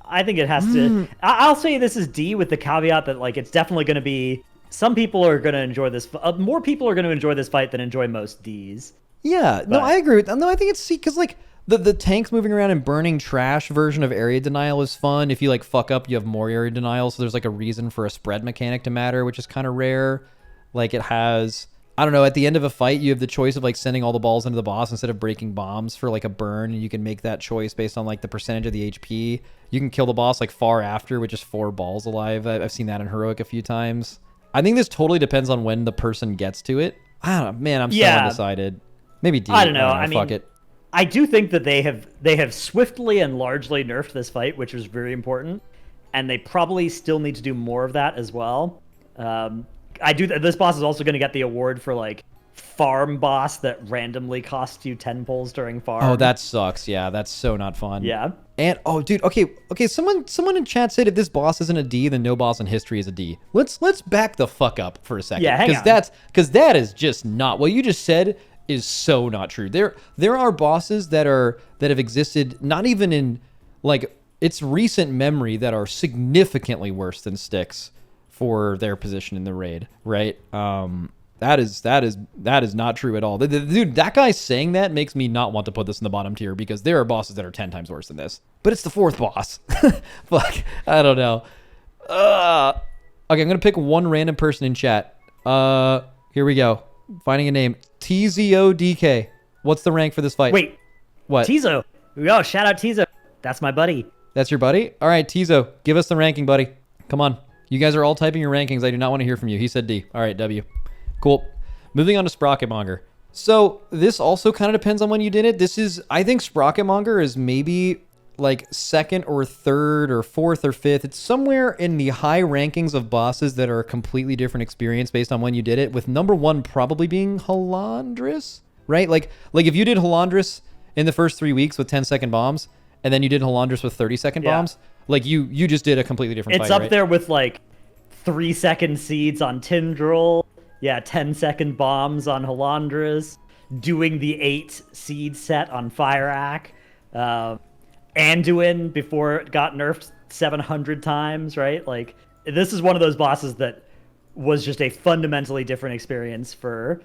I think it has to. I'll say this is D with the caveat that like it's definitely going to be. Some people are going to enjoy this. More people are going to enjoy this fight than enjoy most Ds. Yeah, but no, I agree with that. No, I think it's C because like the tanks moving around and burning trash version of area denial is fun. If you like fuck up, you have more area denial. So there's like a reason for a spread mechanic to matter, which is kind of rare. Like it has. I don't know, at the end of a fight, you have the choice of like sending all the balls into the boss instead of breaking bombs for like a burn, and you can make that choice based on like the percentage of the HP. You can kill the boss like far after with just 4 balls alive. I've seen that in Heroic a few times. I think this totally depends on when the person gets to it. I don't know, man, I'm so undecided. Maybe D. I don't know. I mean, fuck it. I do think that they have swiftly and largely nerfed this fight, which was very important, and they probably still need to do more of that as well. This boss is also going to get the award for like farm boss that randomly costs you 10 pulls during farm. Oh, that sucks. Yeah, that's so not fun. Yeah. And oh, dude, okay. Someone in chat said if this boss isn't a D, then no boss in history is a D. Let's back the fuck up for a second. Yeah, hang on. Because that is just not what you just said is so not true. There are bosses that have existed not even in like its recent memory that are significantly worse than Stix for their position in the raid, right? That is not true at all. Dude, that guy saying that makes me not want to put this in the bottom tier because there are bosses that are 10 times worse than this. But it's the 4th boss. Fuck, I don't know. Okay, I'm gonna pick one random person in chat. Here we go. Finding a name. TZODK. What's the rank for this fight? Wait. What? Tizo. Yo, shout out Tizo. That's my buddy. That's your buddy? All right, Tizo, give us the ranking, buddy. Come on. You guys are all typing your rankings. I do not want to hear from you. He said D. All right, W. Cool. Moving on to Sprocketmonger. So this also kind of depends on when you did it. I think Sprocketmonger is maybe like second or third or fourth or fifth. It's somewhere in the high rankings of bosses that are a completely different experience based on when you did it, with number one probably being Halandris, right? Like if you did Halandris in the first 3 weeks with 10-second bombs, and then you did Halandris with 30-second bombs, like you just did a completely different fight, It's up right? there with like 3-second seeds on Tindril. Yeah, 10-second bombs on Halandris. Doing the 8 seed set on Fireack. Anduin before it got nerfed 700 times, right? Like, this is one of those bosses that was just a fundamentally different experience for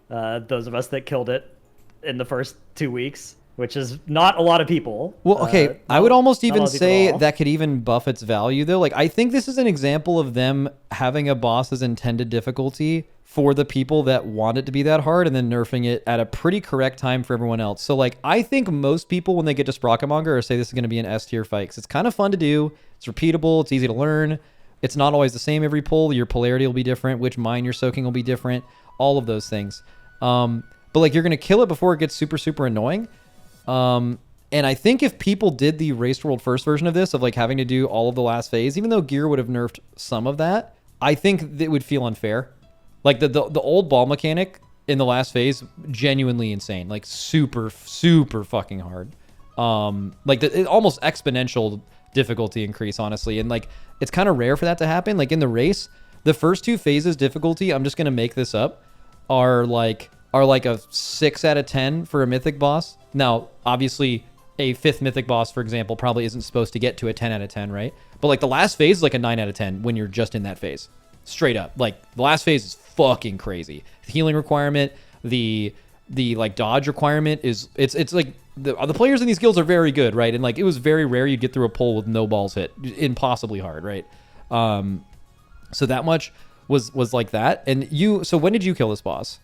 those of us that killed it in the first 2 weeks, which is not a lot of people. Well, okay, I would almost even say that that could even buff its value, though. Like, I think this is an example of them having a boss's intended difficulty for the people that want it to be that hard and then nerfing it at a pretty correct time for everyone else. So, like, I think most people, when they get to Sprocketmonger, say this is going to be an S tier fight, because it's kind of fun to do, it's repeatable, it's easy to learn, it's not always the same every pull, your polarity will be different, which mine you're soaking will be different, all of those things. But, like, you're going to kill it before it gets super, super annoying. And I think if people did the Race World first version of this, of like having to do all of the last phase, even though gear would have nerfed some of that, I think it would feel unfair. Like the old ball mechanic in the last phase, genuinely insane. Like super, super fucking hard. Like almost exponential difficulty increase, honestly. And like, it's kind of rare for that to happen. Like in the race, the first 2 phases difficulty, I'm just going to make this up, are like a 6 out of 10 for a mythic boss. Now, obviously, a 5th mythic boss, for example, probably isn't supposed to get to a 10 out of 10, right? But like the last phase is like a 9 out of 10 when you're just in that phase. Straight up. Like the last phase is fucking crazy. The healing requirement, the like dodge requirement is it's like the players in these guilds are very good, right? And like it was very rare you'd get through a pull with no balls hit. Impossibly hard, right? So that much was like that. And so when did you kill this boss?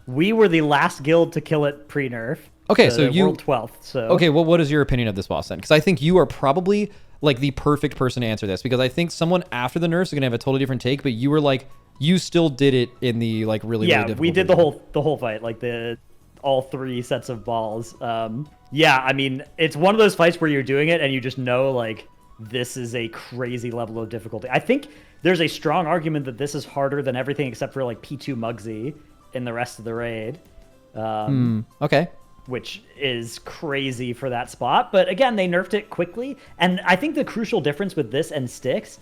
We were the last guild to kill it pre-nerf. Okay, so you world 12th. So okay, well, what is your opinion of this boss then? Because I think you are probably like the perfect person to answer this, because I think someone after the nerfs is gonna have a totally different take. But you were like, you still did it in the like really difficult we did version. the whole fight, like all 3 sets of balls. Yeah, I mean, it's one of those fights where you're doing it and you just know like this is a crazy level of difficulty. I think there's a strong argument that this is harder than everything except for like P2 Muggsy in the rest of the raid. Okay. Which is crazy for that spot. But again, they nerfed it quickly. And I think the crucial difference with this and Stix,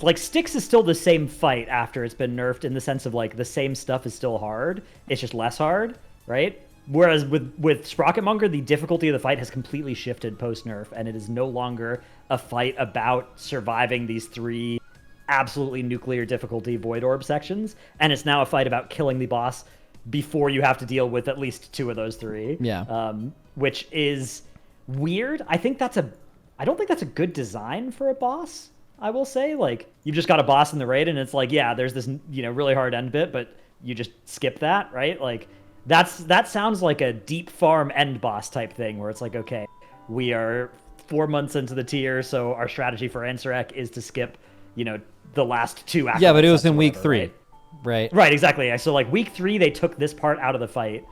like Stix is still the same fight after it's been nerfed, in the sense of like the same stuff is still hard. It's just less hard, right? Whereas with Sprocketmonger, the difficulty of the fight has completely shifted post-nerf, and it is no longer a fight about surviving these 3 absolutely nuclear difficulty Void Orb sections, and it's now a fight about killing the boss before you have to deal with at least 2 of those 3. Yeah. Which is weird. I don't think that's a good design for a boss, I will say. Like, you've just got a boss in the raid, and it's like, yeah, there's this, really hard end bit, but you just skip that, right? Like, that sounds like a deep farm end boss type thing, where it's like, okay, we are 4 months into the tier, so our strategy for Ansurek is to skip, the last 2 actions. Yeah, but it was in week 3. Right. Right, exactly. So like week 3, they took this part out of the fight.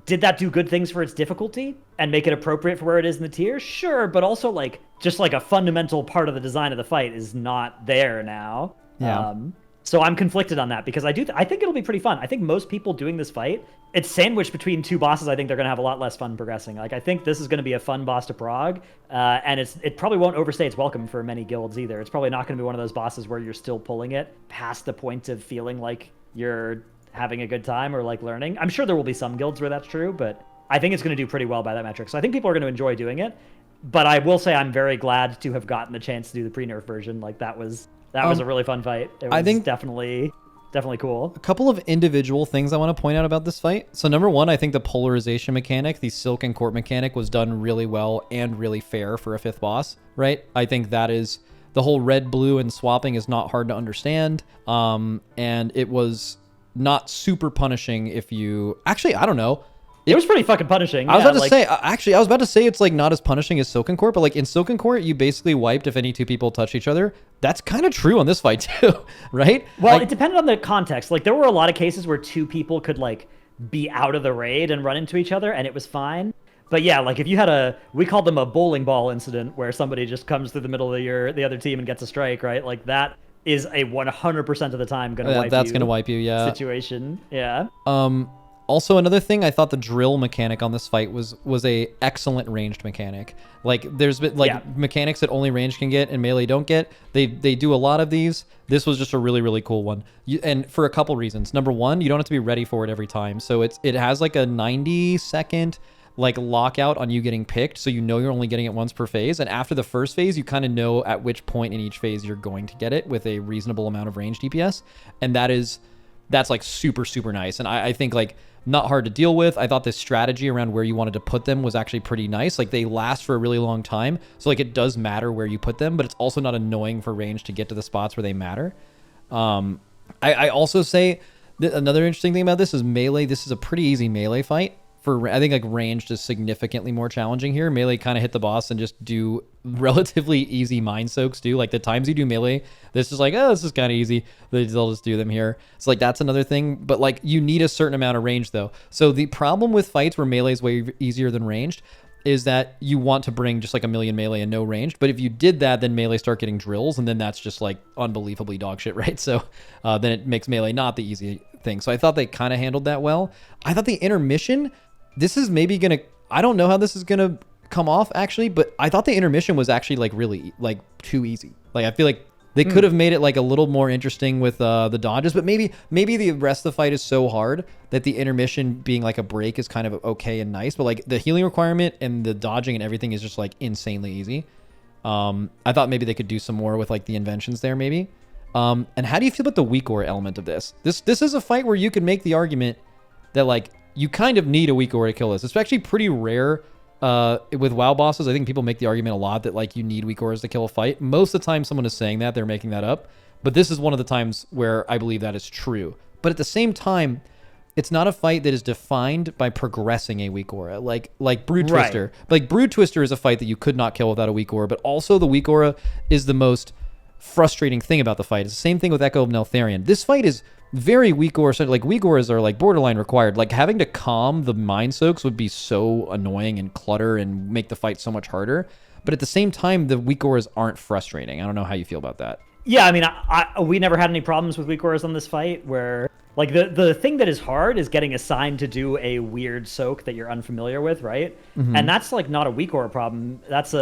Did that do good things for its difficulty and make it appropriate for where it is in the tier? Sure, but also like just like a fundamental part of the design of the fight is not there now. Yeah. So I'm conflicted on that, because I think it'll be pretty fun. I think most people doing this fight, it's sandwiched between 2 bosses. I think they're going to have a lot less fun progressing. Like, I think this is going to be a fun boss to prog, and it probably won't overstay its welcome for many guilds either. It's probably not going to be one of those bosses where you're still pulling it past the point of feeling like you're having a good time or like learning. I'm sure there will be some guilds where that's true, but I think it's going to do pretty well by that metric. So I think people are going to enjoy doing it. But I will say I'm very glad to have gotten the chance to do the pre-nerf version. Like, that was a really fun fight. It was, I think, definitely cool. A couple of individual things I want to point out about this fight. So number one, I think the polarization mechanic, the Silk and Court mechanic, was done really well and really fair for a 5th boss, right? I think that is, the whole red, blue, and swapping is not hard to understand. And it was not super punishing if you... Actually, I don't know. It was pretty fucking punishing. I was about to say, actually, I was about to say it's like not as punishing as Silken Court, but like in Silken Court, you basically wiped if any two people touched each other. That's kind of true on this fight too, right? Well, like, it depended on the context. Like there were a lot of cases where two people could like be out of the raid and run into each other, and it was fine. But yeah, like if you had we called them a bowling ball incident where somebody just comes through the middle of the other team and gets a strike, right? Like that is a 100% of the time going to wipe you. That's going to wipe you, yeah. Situation, yeah. Also, another thing, I thought the drill mechanic on this fight was a excellent ranged mechanic. Like, there's been mechanics that only range can get and melee don't get. They do a lot of these. This was just a really, really cool one. And for a couple reasons. Number one, you don't have to be ready for it every time. So it has like a 90-second like lockout on you getting picked, so you know you're only getting it once per phase. And after the first phase, you kind of know at which point in each phase you're going to get it with a reasonable amount of range DPS. And that's like super, super nice. And I think like not hard to deal with. I thought this strategy around where you wanted to put them was actually pretty nice. Like they last for a really long time. So like it does matter where you put them, but it's also not annoying for range to get to the spots where they matter. I also say that another interesting thing about this is melee. This is a pretty easy melee fight. I think like ranged is significantly more challenging here. Melee kind of hit the boss and just do relatively easy mind soaks too. Like the times you do melee, this is like, oh, this is kind of easy. They'll just do them here. It's like, that's another thing. But like you need a certain amount of range though. So the problem with fights where melee is way easier than ranged is that you want to bring just like a million melee and no ranged. But if you did that, then melee start getting drills, and then that's just like unbelievably dog shit, right? So then it makes melee not the easy thing. So I thought they kind of handled that well. I thought the intermission, this is maybe gonna, I don't know how this is gonna come off actually, but I thought the intermission was actually like really like too easy. Like I feel like they could have made it like a little more interesting with the dodges, but maybe the rest of the fight is so hard that the intermission being like a break is kind of okay and nice, but like the healing requirement and the dodging and everything is just like insanely easy. I thought maybe they could do some more with like the inventions there maybe. And how do you feel about the weak aura element of this? This is a fight where you could make the argument that like you kind of need a weak aura to kill this. It's actually pretty rare with WoW bosses. I think people make the argument a lot that like you need weak auras to kill a fight. Most of the time someone is saying that, they're making that up. But this is one of the times where I believe that is true. But at the same time, it's not a fight that is defined by progressing a weak aura. Like Brood Twister. Right. Like Brood Twister is a fight that you could not kill without a weak aura, but also the weak aura is the most frustrating thing about the fight. It's the same thing with Echo of Neltharion. This fight is very weak aura, like weak auras are like borderline required. Like having to calm the mind soaks would be so annoying and clutter and make the fight so much harder. But at the same time, the weak auras aren't frustrating. I don't know how you feel about that. Yeah, I mean, we never had any problems with weak auras on this fight where like the thing that is hard is getting assigned to do a weird soak that you're unfamiliar with, right? Mm-hmm. And that's like not a weak aura problem. That's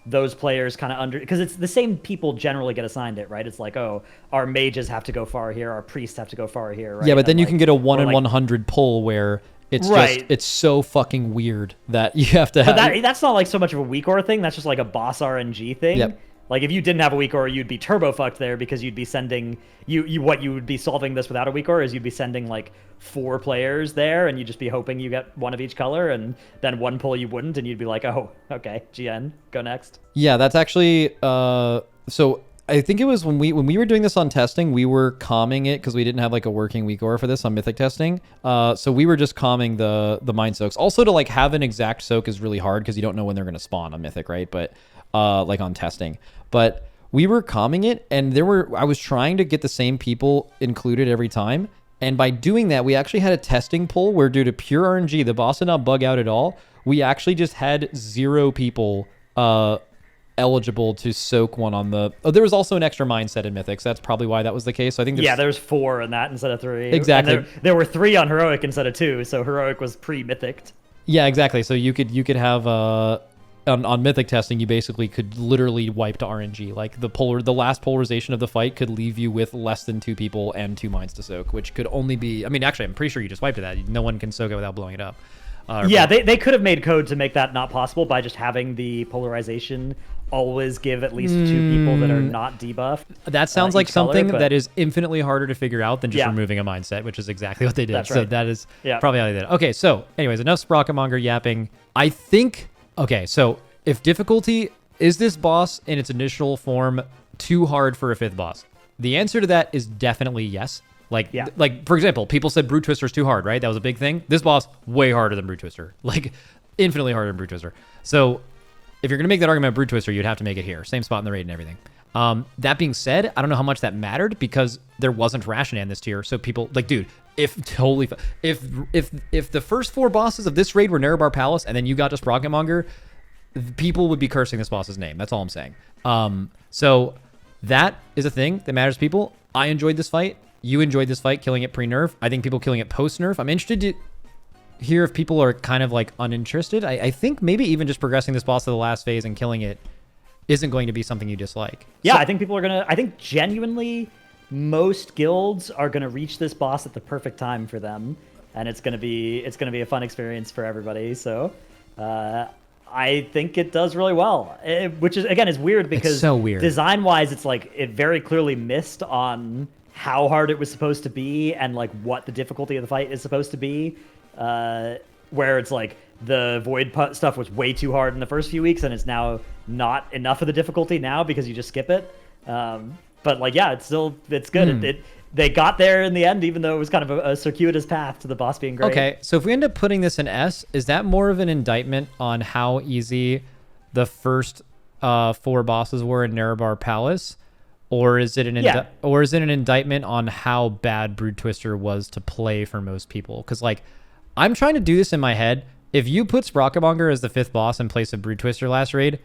those players kind of because it's the same people generally get assigned it, right? It's like, oh, our mages have to go far here, our priests have to go far here, right? Yeah, but then you can get a 1 in 100 pull where it's just it's so fucking weird that you have to have. But that's not like so much of a weak aura thing. That's just like a boss RNG thing. Yep. Like if you didn't have a weak aura, you'd be turbo fucked there because you'd be sending what you would be solving this without a weak aura is you'd be sending like 4 players there and you'd just be hoping you get one of each color, and then one pull you wouldn't, and you'd be like, oh, okay, GN, go next. Yeah, that's actually so I think it was when we were doing this on testing, we were calming it because we didn't have like a working weak aura for this on Mythic testing. So we were just calming the mind soaks. Also to like have an exact soak is really hard because you don't know when they're going to spawn on Mythic, right? But like on testing. But we were calming it, and I was trying to get the same people included every time. And by doing that, we actually had a testing poll where due to pure RNG, the boss did not bug out at all. We actually just had 0 people eligible to soak one on the... Oh, there was also an extra mindset in Mythic, so that's probably why that was the case. So I think there was 4 in that instead of 3. Exactly. There were 3 on Heroic instead of 2, so Heroic was pre-Mythic. Yeah, exactly. So you could have... On Mythic testing, you basically could literally wipe to RNG. Like the last polarization of the fight could leave you with less than 2 people and 2 minds to soak, which could only be... I mean, actually, I'm pretty sure you just wiped to that. No one can soak it without blowing it up. Yeah, they could have made code to make that not possible by just having the polarization always give at least 2 people that are not debuffed. That sounds like something that is infinitely harder to figure out than just removing a mindset, which is exactly what they did. That's right. So that is probably how they did it. Okay, so anyways, enough Sprocketmonger yapping. I think... Okay, so if difficulty, is this boss in its initial form too hard for a 5th boss? The answer to that is definitely yes. Like, Yeah. like for example, people said Brute Twister's too hard, right? That was a big thing. This boss, way harder than Brute Twister. Like, infinitely harder than Brute Twister. So, if you're going to make that argument about Brute Twister, you'd have to make it here. Same spot in the raid and everything. That being said, I don't know how much that mattered because there wasn't Ration in this tier. So people, like, dude, if the first 4 bosses of this raid were Nerebar Palace and then you got to Sprocketmonger, people would be cursing this boss's name. That's all I'm saying. So that is a thing that matters to people. I enjoyed this fight. You enjoyed this fight, killing it pre-nerf. I think people killing it post-nerf. I'm interested to hear if people are kind of like uninterested. I think maybe even just progressing this boss to the last phase and killing it isn't going to be something you dislike. Yeah, So, I think people are gonna. I think genuinely, most guilds are gonna reach this boss at the perfect time for them, and it's gonna be a fun experience for everybody. So, I think it does really well. Which is again is weird because so weird. Design-wise, it's like it very clearly missed on how hard it was supposed to be and like what the difficulty of the fight is supposed to be. Where it's like the void stuff was way too hard in the first few weeks and it's now not enough of the difficulty now because you just skip it. But like, yeah, it's good. They got there in the end, even though it was kind of a circuitous path to the boss being great. Okay, so if we end up putting this in S, is that more of an indictment on how easy the first 4 bosses were in Nerebar Palace? Or is it an indictment on how bad Brood Twister was to play for most people? Because like, I'm trying to do this in my head. If you put Sprocketmonger as the 5th boss in place of Brood Twister last raid,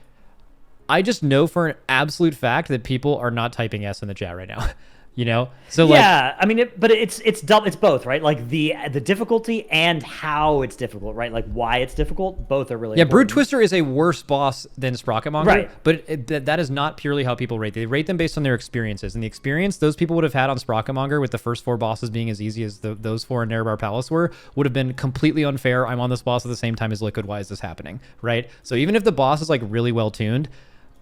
I just know for an absolute fact that people are not typing S in the chat right now. You know, so like, yeah, I mean, it's both, right? Like the difficulty and how it's difficult, right? Like why it's difficult. Both are really yeah. important. Brood Twister is a worse boss than Sprocketmonger, right? But that is not purely how people rate. They rate them based on their experiences, and the experience those people would have had on Sprocketmonger with the first 4 bosses being as easy as those 4 in Nerebar Palace would have been completely unfair. I'm on this boss at the same time as Liquid. Why is this happening, right? So even if the boss is like really well tuned,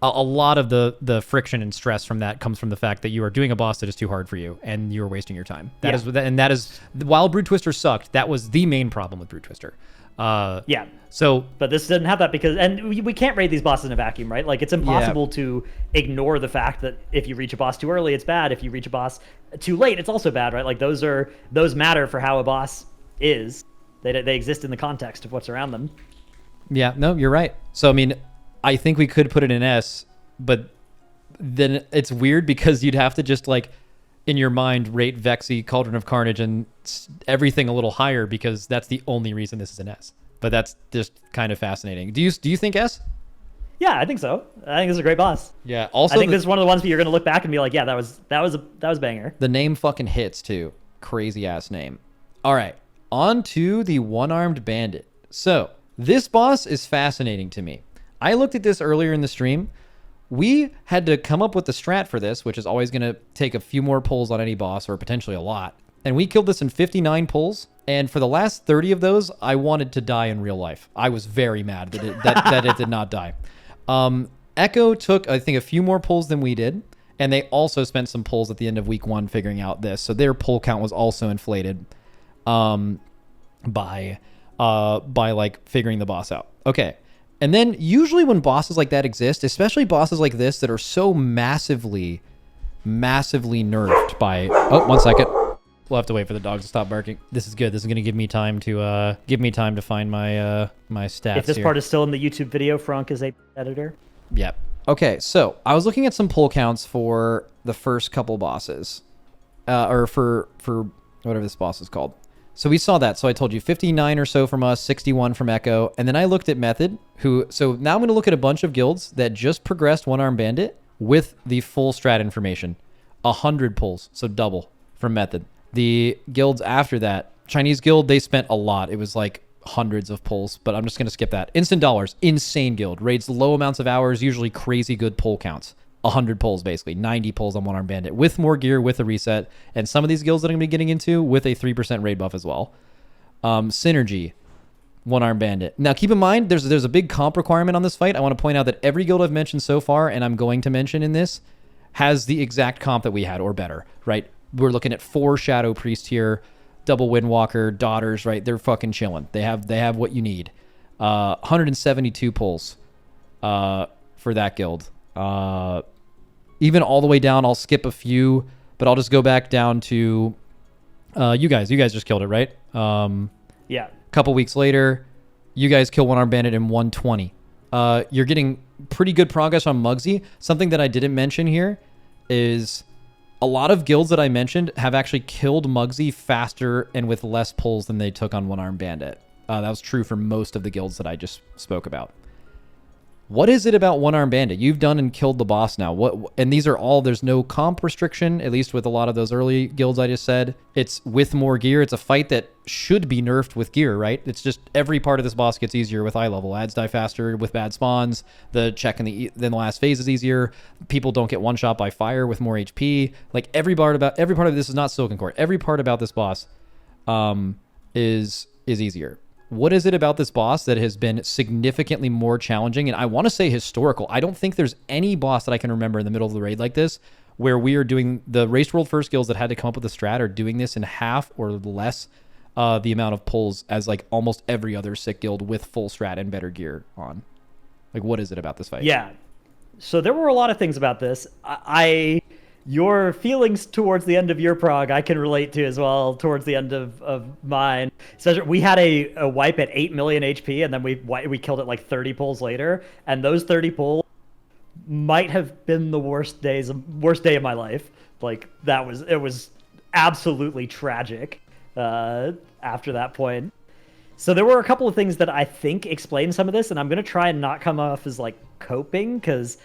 a lot of the friction and stress from that comes from the fact that you are doing a boss that is too hard for you and you're wasting your time. That is while Brood Twister sucked, that was the main problem with Brood Twister. Yeah. So, but this didn't have that because, and we can't raid these bosses in a vacuum, right? Like it's impossible to ignore the fact that if you reach a boss too early, it's bad. If you reach a boss too late, it's also bad, right? Like those matter for how a boss is. They exist in the context of what's around them. Yeah, no, you're right. So I mean, I think we could put it in S, but then it's weird because you'd have to just like in your mind rate Vexie, Cauldron of Carnage, and everything a little higher because that's the only reason this is an S. But that's just kind of fascinating. Do you think S? Yeah, I think so. I think this is a great boss. Yeah. Also, I think this is one of the ones that you're going to look back and be like, yeah, that was banger. The name fucking hits too. Crazy ass name. All right, on to the one-armed bandit. So this boss is fascinating to me. I looked at this earlier in the stream. We had to come up with the strat for this, which is always going to take a few more pulls on any boss, or potentially a lot. And we killed this in 59 pulls. And for the last 30 of those, I wanted to die in real life. I was very mad that it did not die. Echo took, I think, a few more pulls than we did. And they also spent some pulls at the end of week 1 figuring out this. So their pull count was also inflated by like figuring the boss out. Okay. And then usually when bosses like that exist, especially bosses like this that are so massively nerfed by... Oh, 1 second. We'll have to wait for the dogs to stop barking. This is good. This is going to give me time to find my my stats. If this here. part is still in the YouTube video, Frank is a editor. Yep. Okay, so I was looking at some pull counts for the first couple bosses, or for whatever this boss is called. So we saw that. So I told you 59 or so from us, 61 from Echo. And then I looked at Method, so now I'm going to look at a bunch of guilds that just progressed One-Armed Bandit with the full strat information. 100 pulls, so double from Method. The guilds after that, Chinese guild, they spent a lot. It was like hundreds of pulls, but I'm just going to skip that. Instant Dollars, insane guild. Raids low amounts of hours, usually crazy good pull counts. 100 pulls, basically. 90 pulls on One-Armed Bandit with more gear, with a reset. And some of these guilds that I'm going to be getting into with a 3% raid buff as well. Synergy, One-Armed Bandit. Now, keep in mind, there's a big comp requirement on this fight. I want to point out that every guild I've mentioned so far, and I'm going to mention in this, has the exact comp that we had, or better, right? We're looking at 4 Shadow Priest here, double Windwalker, Daughters, right? They're fucking chilling. They have what you need. 172 pulls for that guild. Even all the way down, I'll skip a few, but I'll just go back down to You guys just killed it, right? Yeah. Couple weeks later, you guys kill One Arm Bandit in 120. You're getting pretty good progress on Muggsy. Something that I didn't mention here is a lot of guilds that I mentioned have actually killed Muggsy faster and with less pulls than they took on One Arm Bandit. That was true for most of the guilds that I just spoke about. What is it about One Arm Bandit? You've done and killed the boss now. And these are all, there's no comp restriction, at least with a lot of those early guilds I just said. It's with more gear. It's a fight that should be nerfed with gear, right? It's just every part of this boss gets easier with eye level. Ads die faster with bad spawns. The check in the last phase is easier. People don't get one shot by fire with more HP. Like every part of this is not Silken Core. Every part about this boss is easier. What is it about this boss that has been significantly more challenging? And I want to say historical. I don't think there's any boss that I can remember in the middle of the raid like this where we are doing the Race World First guilds that had to come up with a strat are doing this in half or less the amount of pulls as like almost every other sick guild with full strat and better gear on. Like, what is it about this fight? Yeah. So there were a lot of things about this. Your feelings towards the end of your prog, I can relate to as well towards the end of mine. Especially, we had a wipe at 8 million HP, and then we killed it like 30 pulls later. And those 30 pulls might have been the worst day of my life. Like it was absolutely tragic after that point. So there were a couple of things that I think explain some of this, and I'm gonna try and not come off as like coping because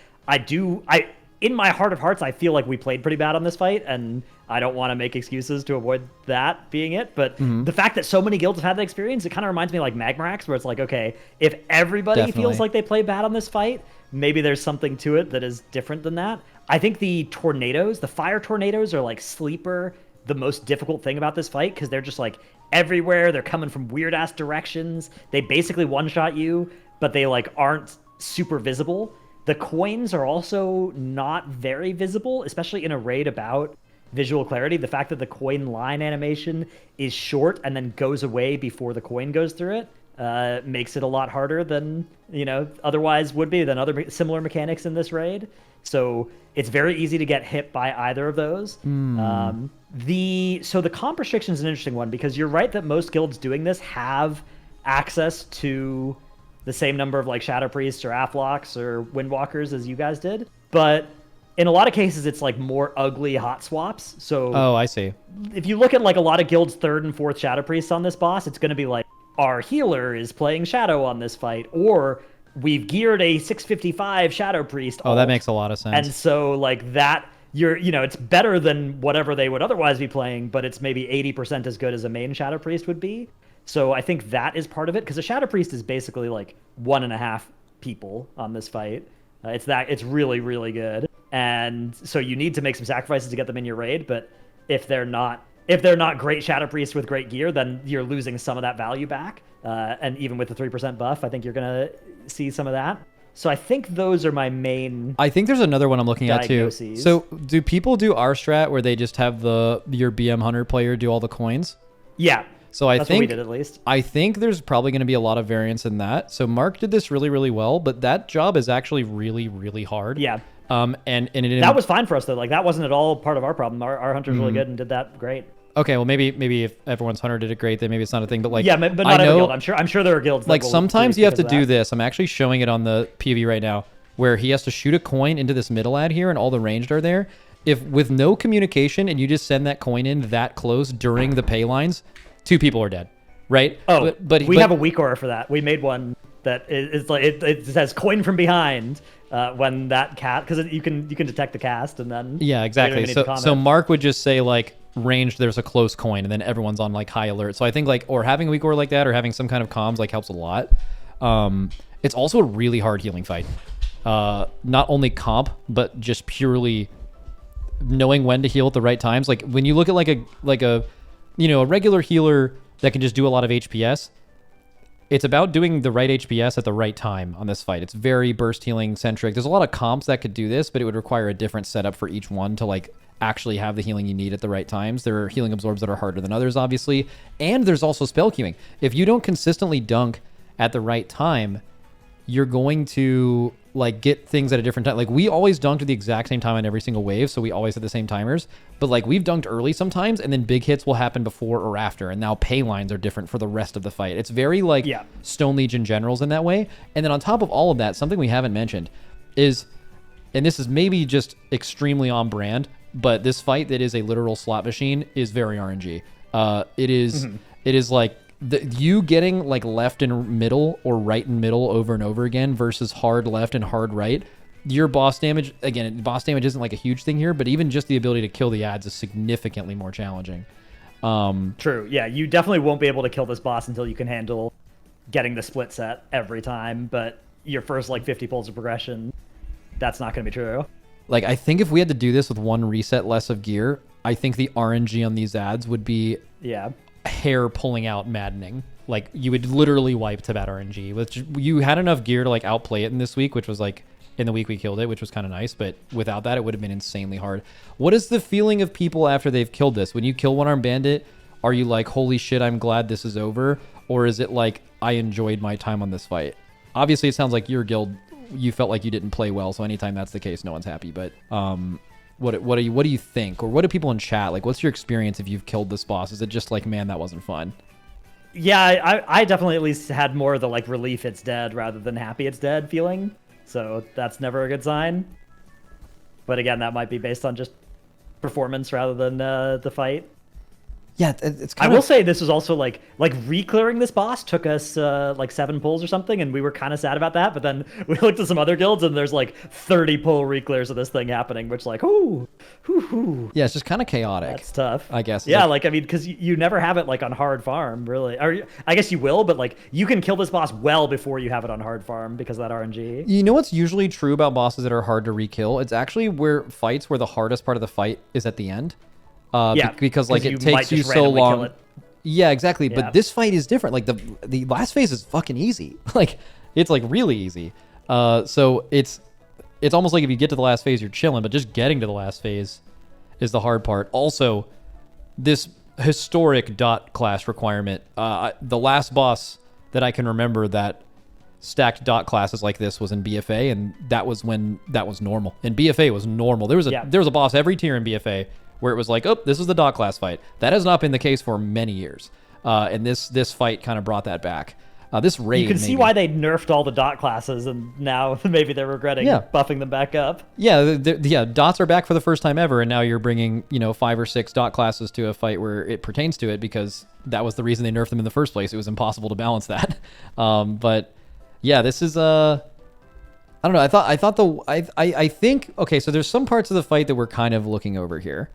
in my heart of hearts, I feel like we played pretty bad on this fight, and I don't want to make excuses to avoid that being it. But the fact that so many guilds have had that experience, it kind of reminds me of like Magmarax, where it's like, okay, if everybody feels like they play bad on this fight, maybe there's something to it that is different than that. I think the fire tornadoes are like sleeper, the most difficult thing about this fight, because they're just like everywhere. They're coming from weird ass directions. They basically one-shot you, but they like aren't super visible. The coins are also not very visible, especially in a raid about visual clarity. The fact that the coin line animation is short and then goes away before the coin goes through it makes it a lot harder than, otherwise would be than other similar mechanics in this raid. So it's very easy to get hit by either of those. The comp restriction is an interesting one because you're right that most guilds doing this have access to the same number of like Shadow Priests or Aflocks or Windwalkers as you guys did. But in a lot of cases, it's like more ugly hot swaps. So I see. If you look at like a lot of guilds' 3rd and 4th Shadow Priests on this boss, it's going to be like, our healer is playing Shadow on this fight, or we've geared a 655 Shadow Priest. Oh, that makes a lot of sense. And so like that, it's better than whatever they would otherwise be playing, but it's maybe 80% as good as a main Shadow Priest would be. So I think that is part of it, because a Shadow Priest is basically like 1.5 people on this fight. It's really, really good. And so you need to make some sacrifices to get them in your raid, but if they're not great Shadow Priests with great gear, then you're losing some of that value back. And even with the 3% buff, I think you're going to see some of that. So I think those are my main I think there's another one I'm looking diagnoses. at too. So do people do our strat where they just have your BM Hunter player do all the coins? Yeah. So That's what we did, at least. I think there's probably going to be a lot of variance in that. So Mark did this really, really well, but that job is actually really, really hard. Yeah. And that was fine for us though. Like that wasn't at all part of our problem. Our hunter's really good and did that great. Okay, well maybe if everyone's hunter did it great, then maybe it's not a thing. But like, yeah, but not every guild. I'm sure there are guilds. Like that will sometimes do you have to because do of that. this. I'm actually showing it on the PV right now, where he has to shoot a coin into this middle ad here, and all the ranged are there. If with no communication and you just send that coin in that close during the pay lines, 2 people are dead. Right? Oh, but we have a weak aura for that. We made one that is like it says coin from behind when that because you can detect the cast and then yeah, exactly. So Mark would just say like ranged, there's a close coin, and then everyone's on like high alert. So I think like or having a weak aura like that or having some kind of comms like helps a lot. It's also a really hard healing fight. Not only comp but just purely knowing when to heal at the right times. Like when you look at like a regular healer that can just do a lot of HPS. It's about doing the right HPS at the right time on this fight. It's very burst healing centric. There's a lot of comps that could do this, but it would require a different setup for each one to like actually have the healing you need at the right times. There are healing absorbs that are harder than others, obviously. And there's also spell queuing. If you don't consistently dunk at the right time, you're going to like get things at a different time. Like we always dunked at the exact same time on every single wave, so we always had the same timers. But like we've dunked early sometimes, and then big hits will happen before or after, and now pay lines are different for the rest of the fight. It's very like Stone Legion generals in that way. And then on top of all of that, something we haven't mentioned is, and this is maybe just extremely on brand, but this fight that is a literal slot machine is very RNG. It is like you getting like left and middle or right and middle over and over again versus hard left and hard right. Your boss damage, again, boss damage isn't like a huge thing here, but even just the ability to kill the ads is significantly more challenging. True. Yeah, you definitely won't be able to kill this boss until you can handle getting the split set every time, but your first like 50 pulls of progression, that's not going to be true. Like, I think if we had to do this with one reset less of gear, I think the RNG on these ads would be hair pulling out maddening. Like, you would literally wipe to that RNG. Which you had enough gear to like outplay it in this week, which was like in the week we killed it, which was kind of nice. But without that, it would have been insanely hard. What is the feeling of people after they've killed this? When you kill one-armed bandit, are you like, holy shit, I'm glad this is over? Or is it like, I enjoyed my time on this fight? Obviously, it sounds like your guild, you felt like you didn't play well. So anytime that's the case, no one's happy. But what do you think? Or what do people in chat, like, what's your experience if you've killed this boss? Is it just like, man, that wasn't fun? Yeah, I definitely at least had more of the like relief it's dead rather than happy it's dead feeling. So that's never a good sign. But again, that might be based on just performance rather than the fight. Yeah, it's kind of... I will say this was also like re-clearing this boss took us like 7 pulls or something, and we were kind of sad about that. But then we looked at some other guilds, and there's like 30 pull re-clears of this thing happening, which like, ooh. Yeah, it's just kind of chaotic. That's tough, I guess. Yeah, like I mean, because you never have it like on hard farm, really. Or I guess you will, but like you can kill this boss well before you have it on hard farm because of that RNG. You know what's usually true about bosses that are hard to re-kill? It's actually where the hardest part of the fight is at the end. Because like it takes you so long. Yeah, exactly. Yeah. But this fight is different. Like the last phase is fucking easy. Like it's like really easy. So it's almost like if you get to the last phase, you're chilling. But just getting to the last phase is the hard part. Also, this historic dot class requirement. The last boss that I can remember that stacked dot classes like this was in BFA, and that was when that was normal. And BFA was normal. There was a boss every tier in BFA where it was like, oh, this is the dot class fight. That has not been the case for many years. And this fight kind of brought that back. This raid, you can see why they nerfed all the dot classes, and now maybe they're regretting buffing them back up. Yeah, dots are back for the first time ever, and now you're bringing 5 or 6 dot classes to a fight where it pertains to it, because that was the reason they nerfed them in the first place. It was impossible to balance that. But yeah, this is I don't know. I think okay. So there's some parts of the fight that we're kind of looking over here,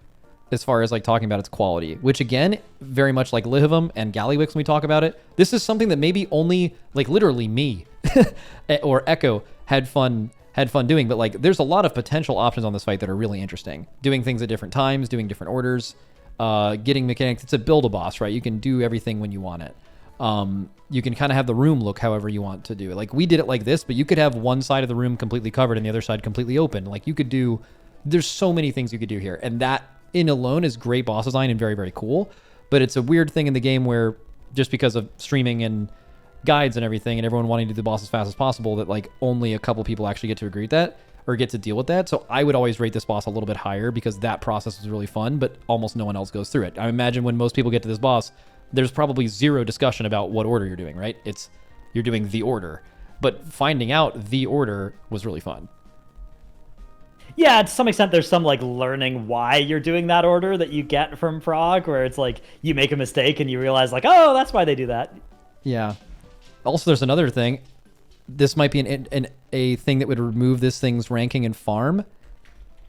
as far as like talking about its quality, which again, very much like Lihivam and Gallywix when we talk about it, this is something that maybe only like literally me or Echo had fun doing, but like there's a lot of potential options on this fight that are really interesting. Doing things at different times, doing different orders, getting mechanics. It's a build a boss, right? You can do everything when you want it. You can kind of have the room look however you want to do it. Like we did it like this, but you could have one side of the room completely covered and the other side completely open. Like you could do, there's so many things you could do here. And that in alone is great boss design and very, very cool. But it's a weird thing in the game where just because of streaming and guides and everything and everyone wanting to do the boss as fast as possible, that like only a couple people actually get to agree with that or get to deal with that. So I would always rate this boss a little bit higher because that process was really fun, but almost no one else goes through it. I imagine when most people get to this boss, there's probably zero discussion about what order you're doing, right? You're doing the order. But finding out the order was really fun. Yeah, to some extent, there's some like learning why you're doing that order that you get from Frog, where it's like you make a mistake and you realize like, oh, that's why they do that. Yeah. Also, there's another thing. This might be a thing that would remove this thing's ranking in farm,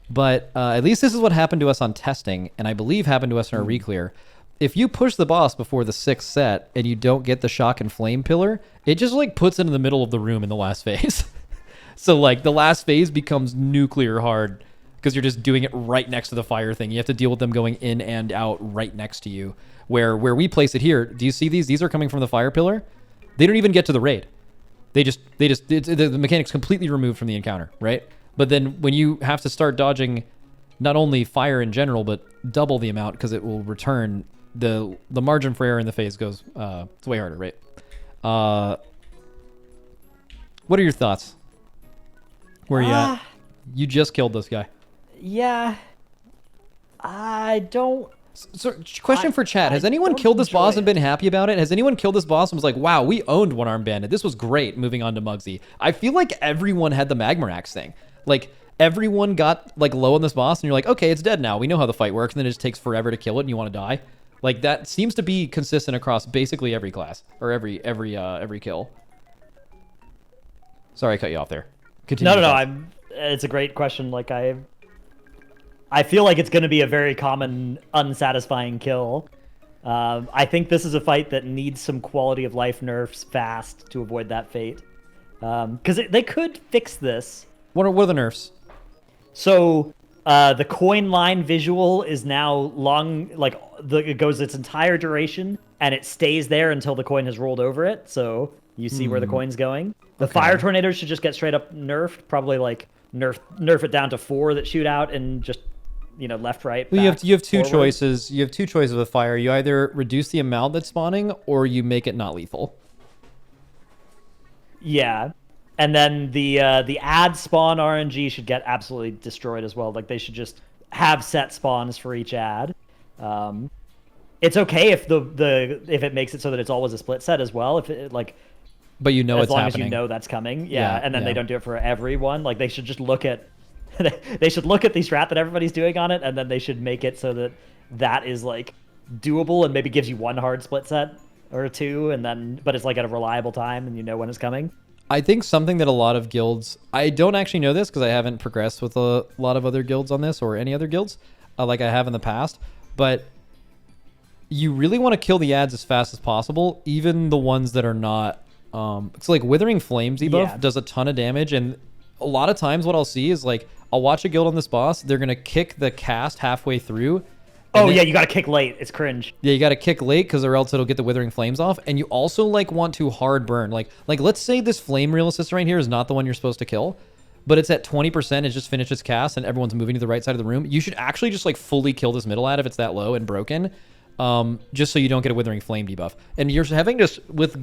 but at least this is what happened to us on testing, and I believe happened to us in our reclear. If you push the boss before the 6th set and you don't get the shock and flame pillar, it just like puts it in the middle of the room in the last phase. So like the last phase becomes nuclear hard because you're just doing it right next to the fire thing. You have to deal with them going in and out right next to you. Where we place it here, do you see these? These are coming from the fire pillar. They don't even get to the raid. The mechanic's completely removed from the encounter, right? But then when you have to start dodging not only fire in general, but double the amount because it will return, the margin for error in the phase goes, it's way harder, right? What are your thoughts? Where are you at? You just killed this guy. Yeah. I don't... So, question for chat. Has anyone killed this boss and been happy about it? Has anyone killed this boss and was like, wow, we owned One-Armed Bandit. This was great. Moving on to Muggsy. I feel like everyone had the Magma Axe thing. Like, everyone got like low on this boss and you're like, okay, it's dead now. We know how the fight works. And then it just takes forever to kill it and you want to die. Like, that seems to be consistent across basically every class. Or every kill. Sorry I cut you off there. Continue. No. It's a great question. Like, I feel like it's going to be a very common, unsatisfying kill. I think this is a fight that needs some quality of life nerfs fast to avoid that fate. Because they could fix this. What are the nerfs? So the coin line visual is now long, like it goes its entire duration, and it stays there until the coin has rolled over it. So you see where the coin's going. The fire tornadoes should just get straight up nerfed. Probably like nerf it down to 4 that shoot out and just, left, right. Well, back, you have two forward. choices. You have two choices with fire. You either reduce the amount that's spawning, or you make it not lethal. Yeah, and then the ad spawn RNG should get absolutely destroyed as well. Like, they should just have set spawns for each ad. It's okay if if it makes it so that it's always a split set as well. If it but you know as it's long happening. as you know that's coming. Yeah, and then yeah. they don't do it for everyone. Like, they should just look at they should look at the strat that everybody's doing on it, and then they should make it so that that is like doable and maybe gives you 1 hard split set or 2, and then but it's like at a reliable time and you know when it's coming. I think something that a lot of guilds, I don't actually know this because I haven't progressed with a lot of other guilds on this or any other guilds like I have in the past, but you really want to kill the ads as fast as possible, even the ones that are not. It's like Withering Flames debuff does a ton of damage, and a lot of times what I'll see is like I'll watch a guild on this boss, they're gonna kick the cast halfway through. Yeah, you gotta kick late. It's cringe. Yeah, you gotta kick late because or else it'll get the Withering Flames off. And you also like want to hard burn. Like let's say this Flame Reel Assistant right here is not the one you're supposed to kill, but it's at 20%, it's just finished its cast and everyone's moving to the right side of the room. You should actually just like fully kill this middle ad if it's that low and broken. Just so you don't get a Withering Flame debuff. And you're having just with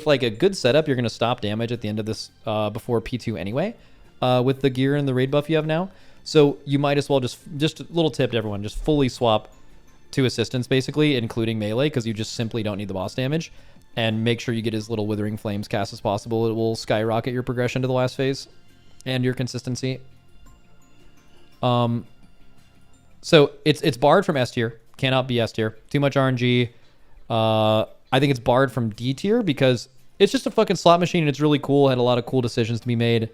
like a good setup, you're gonna stop damage at the end of this before P2 anyway. With the gear and the raid buff you have now. So you might as well just a little tip to everyone, just fully swap 2 assistants basically, including melee, because you just simply don't need the boss damage. And make sure you get as little Withering Flames cast as possible. It will skyrocket your progression to the last phase and your consistency. So it's barred from S tier, cannot be S tier. Too much RNG. I think it's barred from D tier because it's just a fucking slot machine and it's really cool. Had a lot of cool decisions to be made.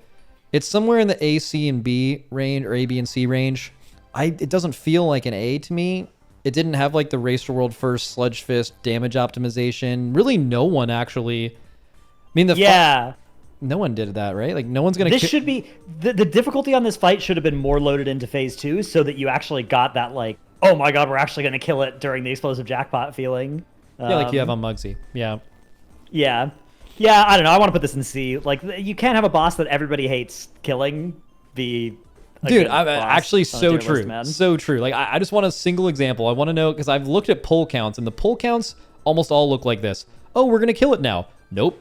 It's somewhere in the A, C, and B range, or A, B, and C range. It doesn't feel like an A to me. It didn't have like the Race to World First Sludge Fist damage optimization. Really, no one actually. I mean, no one did that, right? Like, no one's gonna. This should be the difficulty on this fight should have been more loaded into phase 2, so that you actually got that like, oh my god, we're actually gonna kill it during the explosive jackpot feeling. Yeah, like you have on Muggsy. Yeah. Yeah. Yeah, I don't know. I want to put this in C. Like, you can't have a boss that everybody hates killing be... Dude, I'm actually so true. List, so true. Like, I just want a single example. I want to know, because I've looked at pull counts, and the pull counts almost all look like this. Oh, we're going to kill it now. Nope.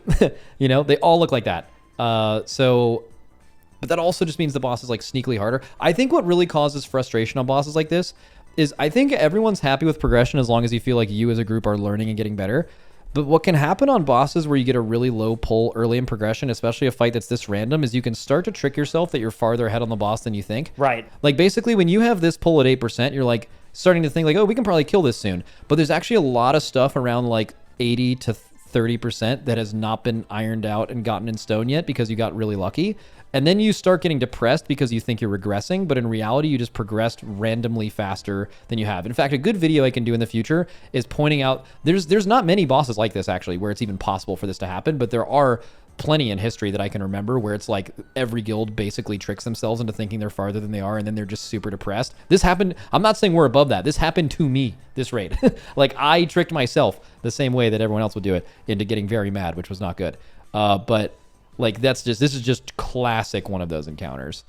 They all look like that. But that also just means the boss is, like, sneakily harder. I think what really causes frustration on bosses like this is I think everyone's happy with progression as long as you feel like you as a group are learning and getting better. But what can happen on bosses where you get a really low pull early in progression, especially a fight that's this random, is you can start to trick yourself that you're farther ahead on the boss than you think. Right. Like, basically, when you have this pull at 8%, you're, like, starting to think, like, oh, we can probably kill this soon. But there's actually a lot of stuff around, like, 80 to 30% that has not been ironed out and gotten in stone yet because you got really lucky. And then you start getting depressed because you think you're regressing, but in reality, you just progressed randomly faster than you have. In fact, a good video I can do in the future is pointing out there's not many bosses like this, actually, where it's even possible for this to happen, but there are plenty in history that I can remember where it's like every guild basically tricks themselves into thinking they're farther than they are, and then they're just super depressed. This happened. I'm not saying we're above that. This happened to me, this raid. Like, I tricked myself the same way that everyone else would do it into getting very mad, which was not good. But like, this is just classic one of those encounters.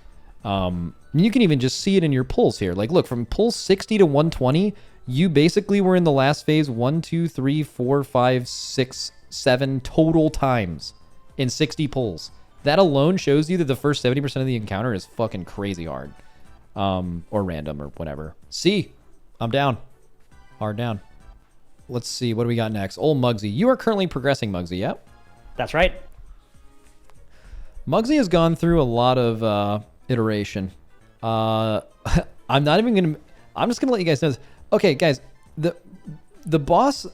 You can even just see it in your pulls here. Like, look, from pull 60 to 120, you basically were in the last phase 1, 2, 3, 4, 5, 6, 7 total times in 60 pulls. That alone shows you that the first 70% of the encounter is fucking crazy hard. Or random or whatever. C. I'm down. Hard down. Let's see. What do we got next? Old Muggsy. You are currently progressing, Muggsy. Yep. That's right. Muggsy has gone through a lot of iteration. I'm not even going to... I'm just going to let you guys know this. Okay, guys. The boss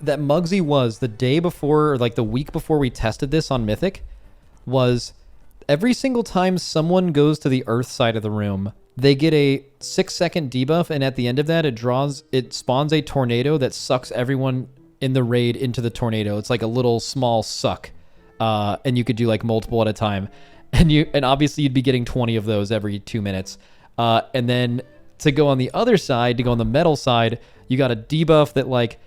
that Muggsy was the day before, or like the week before we tested this on Mythic, was every single time someone goes to the earth side of the room, they get a 6-second debuff, and at the end of that, it spawns a tornado that sucks everyone in the raid into the tornado. It's like a little small suck, and you could do like multiple at a time, and obviously you'd be getting 20 of those every 2 minutes. And then to go on the other side, to go on the metal side, you got a debuff that like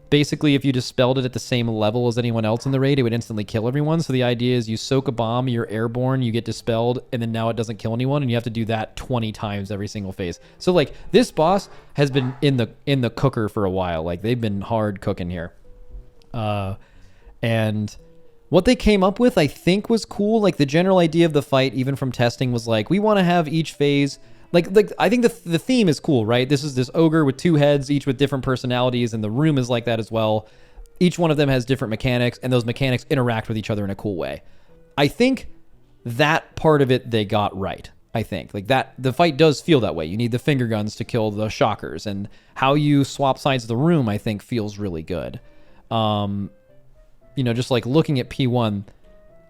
basically if you dispelled it at the same level as anyone else in the raid, it would instantly kill everyone. So the idea is you soak a bomb, you're airborne, you get dispelled, and then now it doesn't kill anyone, and you have to do that 20 times every single phase. So like this boss has been in the cooker for a while. Like they've been hard cooking here. And what they came up with I think was cool. Like the general idea of the fight, even from testing, was like we want to have each phase like I think the theme is cool, right? This is this ogre with 2 heads, each with different personalities, and the room is like that as well. Each one of them has different mechanics, and those mechanics interact with each other in a cool way. I think that part of it they got right. I think like that the fight does feel that way. You need the finger guns to kill the shockers, and how you swap sides of the room I think feels really good. Just like looking at P1,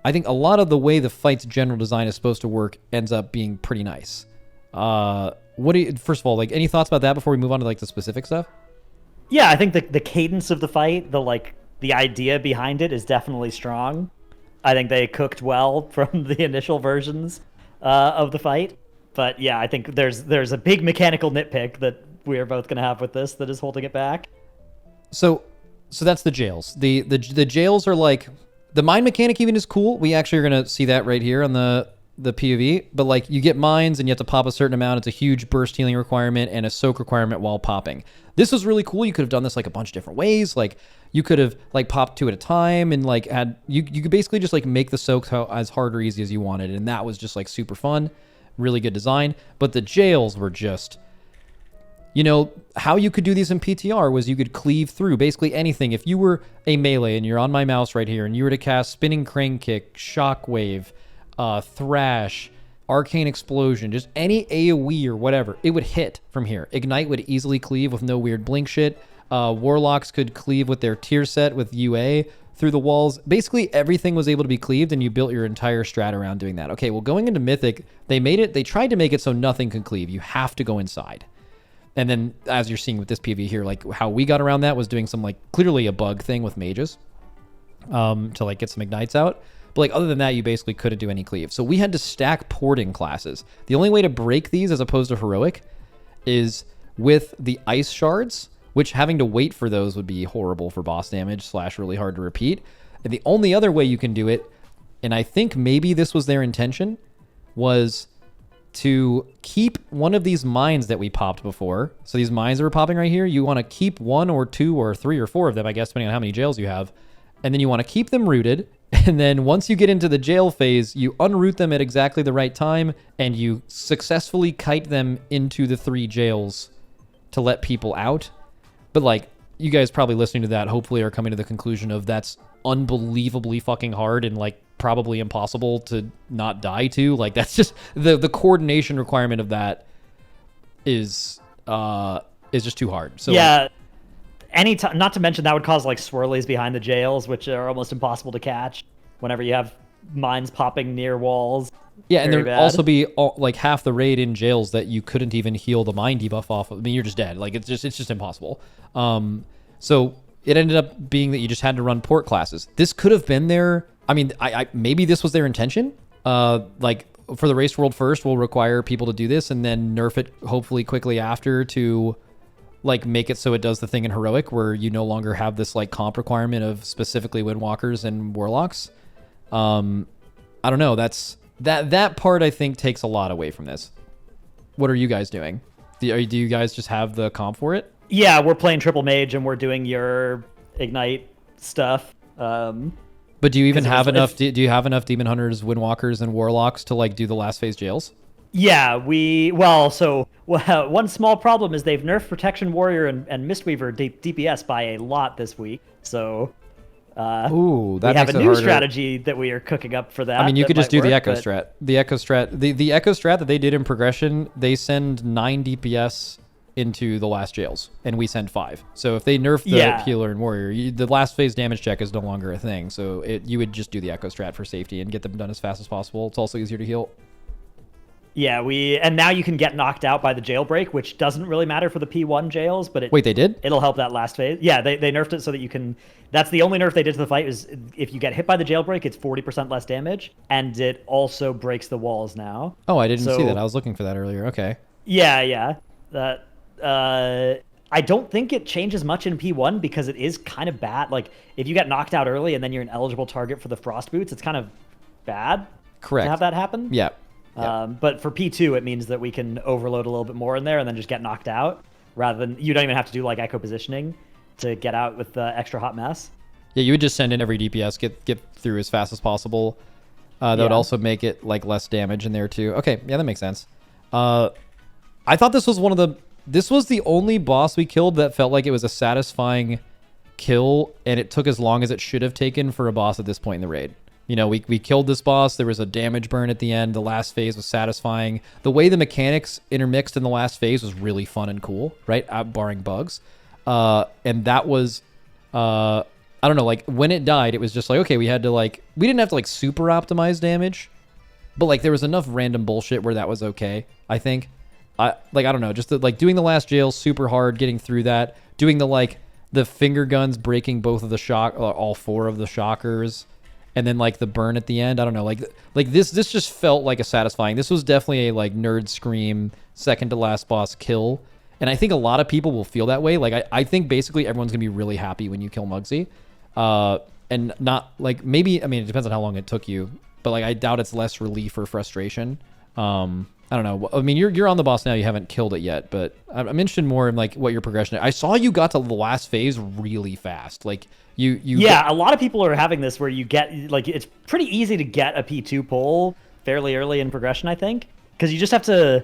I think a lot of the way the fight's general design is supposed to work ends up being pretty nice. First of all, like any thoughts about that before we move on to like the specific stuff? Yeah, I think the cadence of the fight, the idea behind it is definitely strong. I think they cooked well from the initial versions of the fight. But yeah, I think there's a big mechanical nitpick that we are both going to have with this that is holding it back. So that's the jails. The jails are like the mine mechanic even is cool. We actually are going to see that right here on the POV, but like you get mines and you have to pop a certain amount. It's a huge burst healing requirement and a soak requirement while popping. This was really cool. You could have done this like a bunch of different ways. Like you could have like popped 2 at a time and like you could basically just like make the soaks as hard or easy as you wanted. And that was just like super fun, really good design. But the jails were just, how you could do these in PTR was you could cleave through basically anything. If you were a melee and you're on my mouse right here and you were to cast spinning crane kick, shockwave, thrash, arcane explosion, just any AoE or whatever, it would hit from here. Ignite would easily cleave with no weird blink shit. Warlocks could cleave with their tier set with UA through the walls. Basically everything was able to be cleaved, and you built your entire strat around doing that. Okay, well, going into Mythic, they tried to make it so nothing could cleave. You have to go inside. And then as you're seeing with this PV here, like how we got around that was doing some like clearly a bug thing with mages to like get some ignites out. But like other than that, you basically couldn't do any cleave. So we had to stack porting classes. The only way to break these as opposed to heroic is with the ice shards, which having to wait for those would be horrible for boss damage / really hard to repeat. And the only other way you can do it, and I think maybe this was their intention, was to keep one of these mines that we popped before. So these mines that we're popping right here, you want to keep 1 or 2 or 3 or 4 of them, I guess, depending on how many jails you have. And then you want to keep them rooted. And then once you get into the jail phase, you unroot them at exactly the right time, and you successfully kite them into the 3 jails to let people out. But like, you guys probably listening to that hopefully are coming to the conclusion of that's unbelievably fucking hard and like probably impossible to not die to. Like that's just the coordination requirement of that is just too hard. So yeah. Anytime, not to mention that would cause like swirlies behind the jails, which are almost impossible to catch whenever you have mines popping near walls. Yeah, and there'd also be like half the raid in jails that you couldn't even heal the mine debuff off of. I mean, you're just dead. Like it's just impossible. So it ended up being that you just had to run port classes. This could have been their. I mean, I maybe this was their intention. Like for the race world first, we'll require people to do this, and then nerf it hopefully quickly after to like make it so it does the thing in heroic where you no longer have this like comp requirement of specifically windwalkers and warlocks. I don't know. That part I think takes a lot away from this. What are you guys doing? Do you guys just have the comp for it? Yeah, we're playing triple mage and we're doing your ignite stuff. But do you even have enough? Do you have enough Demon Hunters, Windwalkers, and Warlocks to like do the last phase jails? Yeah, one small problem is they've nerfed Protection Warrior and Mistweaver DPS by a lot this week. So ooh, that we have makes a it new harder. strategy that we are cooking up for that. I mean, you could just do the Echo but... Strat. The Echo Strat, the Echo Strat that they did in progression, they send 9 DPS into the last jails, and we send 5. So if they nerf the healer and warrior, the last phase damage check is no longer a thing. So you would just do the Echo Strat for safety and get them done as fast as possible. It's also easier to heal. Yeah, and now you can get knocked out by the jailbreak, which doesn't really matter for the P1 jails, but wait, they did? It'll help that last phase. Yeah, they nerfed it so that you can. That's the only nerf they did to the fight is if you get hit by the jailbreak, it's 40% less damage, and it also breaks the walls now. Oh, I didn't see that. I was looking for that earlier. Okay. Yeah. That I don't think it changes much in P1 because it is kind of bad. Like if you get knocked out early and then you're an eligible target for the frost boots, it's kind of bad. Correct. To have that happen. Yeah. But for P2, it means that we can overload a little bit more in there and then just get knocked out rather than you don't even have to do like echo positioning to get out with the extra hot mess. Yeah, you would just send in every DPS, get through as fast as possible. That would also make it like less damage in there too. Okay, yeah, that makes sense. I thought this was this was the only boss we killed that felt like it was a satisfying kill, and it took as long as it should have taken for a boss at this point in the raid. You know, we killed this boss. There was a damage burn at the end. The last phase was satisfying. The way the mechanics intermixed in the last phase was really fun and cool, right? Barring bugs. And that was, I don't know, like when it died, it was just like, okay, we didn't have to like super optimize damage, but like there was enough random bullshit where that was okay, I think. I don't know, just doing the last jail super hard, getting through that, doing the finger guns, breaking both of the all 4 of the shockers. And then like the burn at the end, I don't know, like this just felt like a satisfying. This was definitely a like nerd scream second to last boss kill, and I think a lot of people will feel that way. Like I think basically everyone's gonna be really happy when you kill Mugsy, and not like maybe, I mean, it depends on how long it took you, but like I doubt it's less relief or frustration. I don't know. I mean, you're on the boss now. You haven't killed it yet, but I'm interested more in like what your progression is. I saw you got to the last phase really fast. Like a lot of people are having this where you get like it's pretty easy to get a P2 pull fairly early in progression, I think, because you just have to.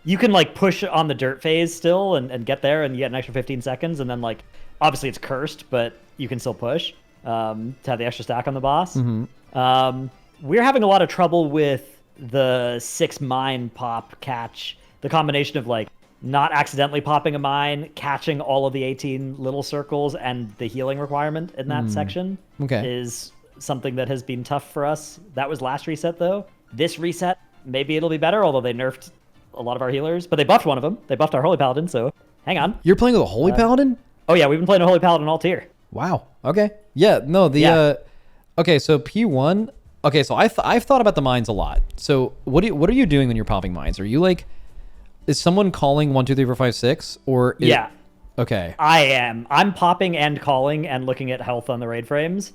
You can like push on the dirt phase still and get there, and you get an extra 15 seconds, and then like obviously it's cursed, but you can still push to have the extra stack on the boss. Mm-hmm. We're having a lot of trouble with the 6 mine pop catch, the combination of like not accidentally popping a mine, catching all of the 18 little circles, and the healing requirement in that section is something that has been tough for us. That was last reset though. This reset, maybe it'll be better, although they nerfed a lot of our healers, but they buffed one of them. They buffed our Holy Paladin, so hang on. You're playing with a Holy Paladin? Oh yeah, we've been playing a Holy Paladin all tier. Wow. Okay. Yeah, no, okay, so P1. Okay, so I've thought about the mines a lot. So what are you doing when you're popping mines? Are you like, is someone calling 1, 2, 3, 4, 5, 6, or yeah? Okay. I am. I'm popping and calling and looking at health on the raid frames.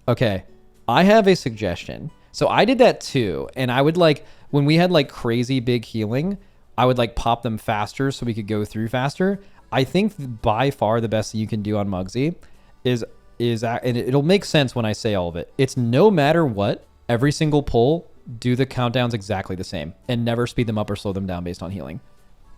Okay. I have a suggestion. So I did that too, and I would like when we had like crazy big healing, I would like pop them faster so we could go through faster. I think by far the best that you can do on Mugsy is and it'll make sense when I say all of it. It's no matter what, every single pull, do the countdowns exactly the same and never speed them up or slow them down based on healing.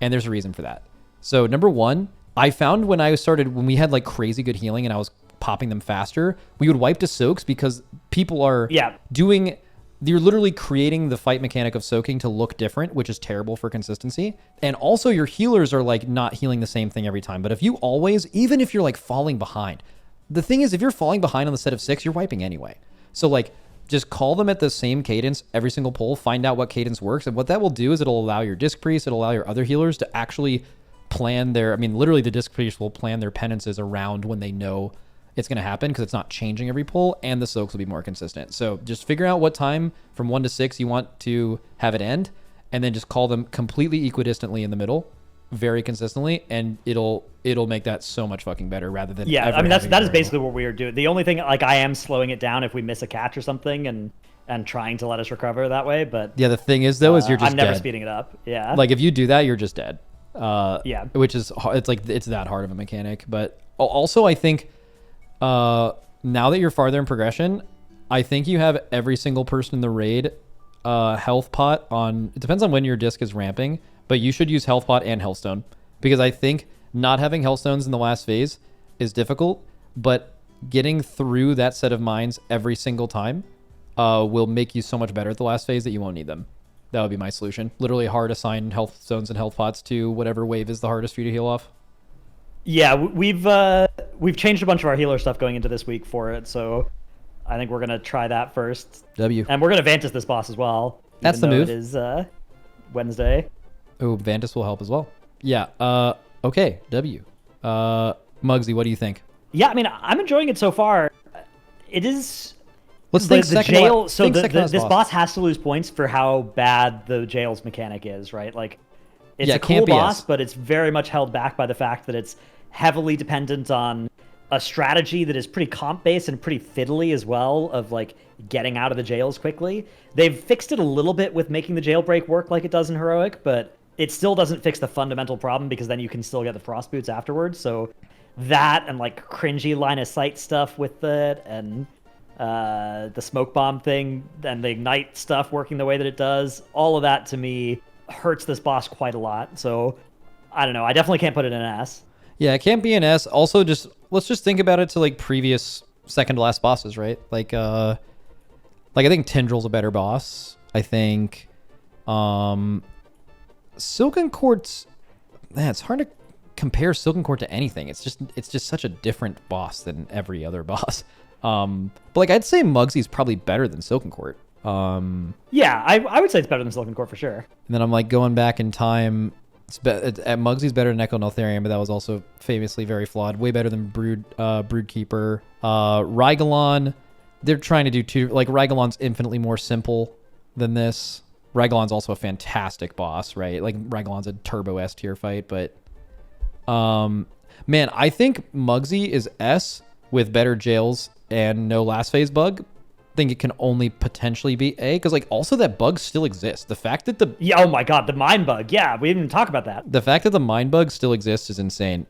And there's a reason for that. So number 1, I found when we had like crazy good healing and I was popping them faster, we would wipe to soaks because people are you're literally creating the fight mechanic of soaking to look different, which is terrible for consistency. And also your healers are like not healing the same thing every time. But if you always, even if you're like falling behind, the thing is, if you're falling behind on the set of 6, you're wiping anyway. So like, just call them at the same cadence every single pull, find out what cadence works. And what that will do is it'll allow your disc priest, it'll allow your other healers to actually plan literally the disc priest will plan their penances around when they know it's going to happen because it's not changing every pull, and the soaks will be more consistent. So just figure out what time from 1 to 6 you want to have it end, and then just call them completely equidistantly in the middle, very consistently, and it'll make that so much fucking better rather than I mean that is basically what we are doing. The only thing, like, I am slowing it down if we miss a catch or something and trying to let us recover that way, but yeah, the thing is though is you're just I'm never dead. speeding it up. Yeah, like if you do that, you're just dead. Which is, it's like, it's that hard of a mechanic. But also I think now that you're farther in progression, I think you have every single person in the raid health pot on. It depends on when your disc is ramping, but you should use health pot and healthstone, because I think not having healthstones in the last phase is difficult, but getting through that set of mines every single time will make you so much better at the last phase that you won't need them. That would be my solution. Literally hard assign health stones and health pots to whatever wave is the hardest for you to heal off. Yeah, we've changed a bunch of our healer stuff going into this week for it, so I think we're gonna try that first. W. And we're gonna Vantis this boss as well. That's the move. It is Wednesday. Oh, Vantis will help as well. Yeah. Okay. W. Muggsy, what do you think? Yeah, I mean, I'm enjoying it so far. It is. Let's think the second. jail. So think second this boss has to lose points for how bad the jail's mechanic is, right? Like, it's Yeah, a it can't cool be boss, S. but it's very much held back by the fact that it's heavily dependent on a strategy that is pretty comp based and pretty fiddly as well, of like getting out of the jails quickly. They've fixed it a little bit with making the jailbreak work like it does in Heroic, but it still doesn't fix the fundamental problem, because then you can still get the frost boots afterwards. So that and like cringy line of sight stuff with it, and the smoke bomb thing and the ignite stuff working the way that it does, all of that to me hurts this boss quite a lot. So I don't know, I definitely can't put it in an S. Yeah, it can't be an S. Also, just let's just think about it to like previous second to last bosses, right? Like I think Tendrill's a better boss. I think Silken Court's, man, it's hard to compare Silken Court to anything. It's just such a different boss than every other boss. But like I'd say Muggsy's probably better than Silken Court. Yeah, I would say it's better than Silken Court for sure. And then I'm like going back in time. Muggsy's better than Echo Neltharion, but that was also famously very flawed. Way better than Broodkeeper. Rygalon, they're trying to do two. Like Rygalon's infinitely more simple than this. Rygalon's also a fantastic boss, right? Like Rygalon's a turbo S tier fight, but man, I think Muggsy is S with better jails and no last phase bug. I think it can only potentially be A, because like also that bug still exists. The fact that oh my god, the mine bug. Yeah, we didn't even talk about that. The fact that the mine bug still exists is insane.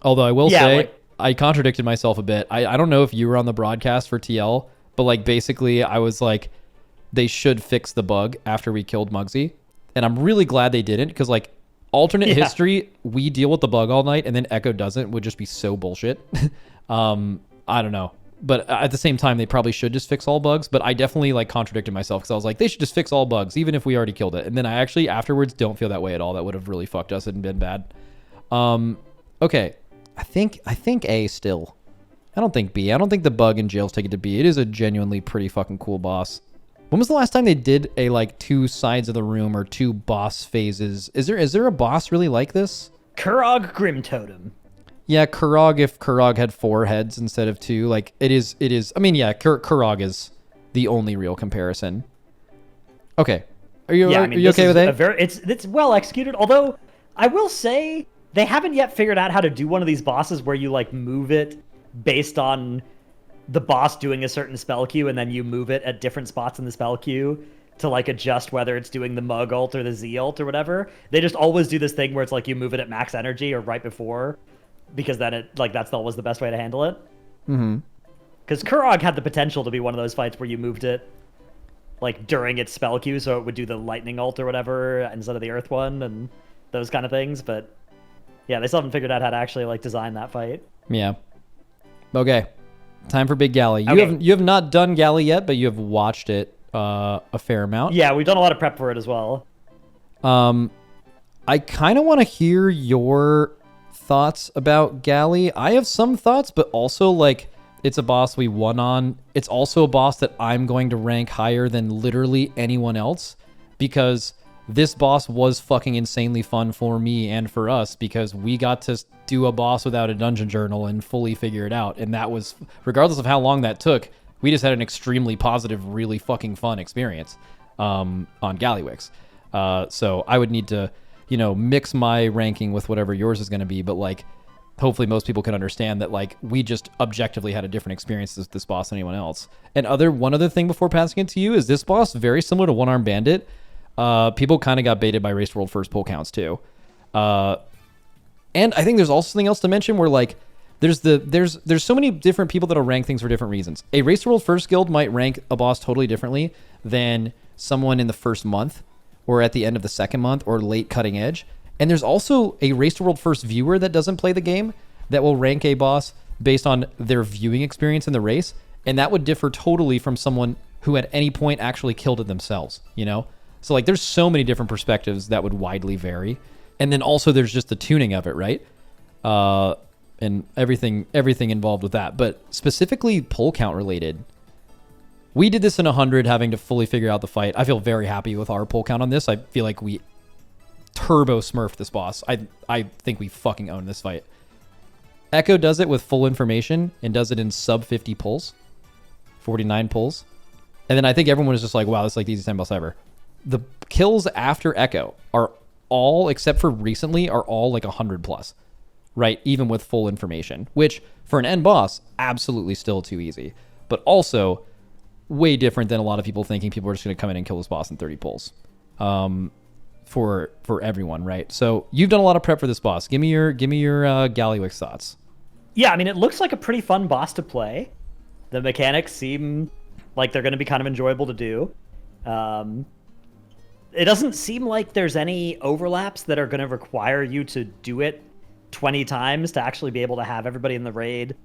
Although I will say, like, I contradicted myself a bit. I don't know if you were on the broadcast for TL, but like basically I was like, they should fix the bug after we killed Muggsy. And I'm really glad they didn't, because like alternate history, we deal with the bug all night and then Echo doesn't, would just be so bullshit. I don't know. But at the same time, they probably should just fix all bugs. But I definitely like contradicted myself, because I was like, they should just fix all bugs, even if we already killed it. And then I actually afterwards don't feel that way at all. That would have really fucked us and been bad. Okay. I think A still. I don't think B. I don't think the bug in jails take it to B. It is a genuinely pretty fucking cool boss. When was the last time they did a like two sides of the room or two boss phases? Is there a boss really like this? Kurog Grim Totem. Yeah, Kurog, if Kurog had 4 heads instead of 2, like it is. I mean, yeah, Kurog is the only real comparison. Okay, are you okay with it? It's well executed. Although I will say they haven't yet figured out how to do one of these bosses where you like move it based on the boss doing a certain spell queue, and then you move it at different spots in the spell queue to like adjust whether it's doing the Mug ult or the Z ult or whatever. They just always do this thing where it's like you move it at max energy or right before, because then it like that's always the best way to handle it. Mm-hmm. Because Kurog had the potential to be one of those fights where you moved it like during its spell queue, so it would do the lightning ult or whatever instead of the earth one and those kind of things. But yeah, they still haven't figured out how to actually like design that fight. Yeah. Okay. Time for Big Galley. You have not done Galley yet, but you have watched it a fair amount. Yeah, we've done a lot of prep for it as well. I kind of want to hear your thoughts about Galley. I have some thoughts, but also like it's a boss we won on. It's also a boss that I'm going to rank higher than literally anyone else, because this boss was fucking insanely fun for me and for us, because we got to do a boss without a dungeon journal and fully figure it out. And that was, regardless of how long that took, we just had an extremely positive, really fucking fun experience on Gallywix. So I would need to, mix my ranking with whatever yours is going to be. But like, hopefully most people can understand that like we just objectively had a different experience with this boss than anyone else. And one other thing before passing it to you is this boss, very similar to One Arm Bandit. People kind of got baited by Race World first pull counts too. And I think there's also something else to mention where like there's so many different people that'll rank things for different reasons. A Race to World First guild might rank a boss totally differently than someone in the first month or at the end of the second month or late cutting edge. And there's also a Race to World First viewer that doesn't play the game that will rank a boss based on their viewing experience in the race. And that would differ totally from someone who at any point actually killed it themselves, you know? So like there's so many different perspectives that would widely vary. And then also there's just the tuning of it, right? And everything involved with that. But specifically pull count related, we did this in 100 having to fully figure out the fight. I feel very happy with our pull count on this. I feel like we turbo smurfed this boss. I think we fucking own this fight. Echo does it with full information and does it in sub 50 pulls, 49 pulls. And then I think everyone was just like, wow, this is like the easiest 10 boss ever. The kills after Echo are all, except for recently, are all like 100 plus, right? Even with full information, which for an end boss, absolutely still too easy. But also way different than a lot of people thinking people are just going to come in and kill this boss in 30 pulls. For everyone, right? So you've done a lot of prep for this boss. Give me your Gallywix thoughts. Yeah, I mean, it looks like a pretty fun boss to play. The mechanics seem like they're going to be kind of enjoyable to do. It doesn't seem like there's any overlaps that are going to require you to do it 20 times to actually be able to have everybody in the raid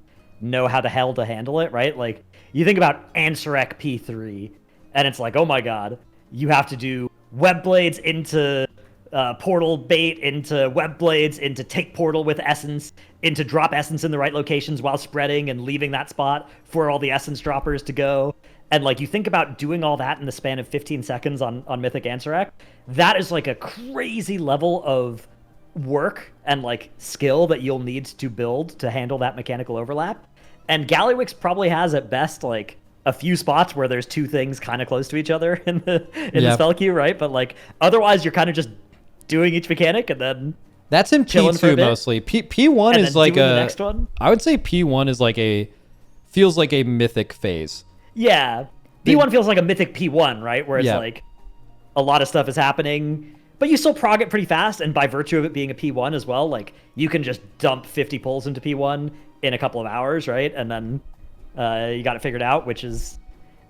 know how the hell to handle it, right? Like, you think about Ansurek P3, and it's like, oh my god, you have to do web blades into portal bait, into web blades, into take portal with essence, into drop essence in the right locations while spreading and leaving that spot for all the essence droppers to go. And like, you think about doing all that in the span of 15 seconds on Mythic Ansurek, that is like a crazy level of work and like skill that you'll need to build to handle that mechanical overlap. And Gallywix probably has at best like a few spots where there's two things kind of close to each other in the spell queue, right? But like otherwise you're kind of just doing each mechanic and then that's in P2 mostly. P1 is like the next one. I would say P1 is like feels like a mythic phase. Yeah. P1 feels like a mythic P1, right? Where it's like a lot of stuff is happening, but you still prog it pretty fast. And by virtue of it being a P1 as well, like you can just dump 50 pulls into P1 in a couple of hours, right? And then you got it figured out,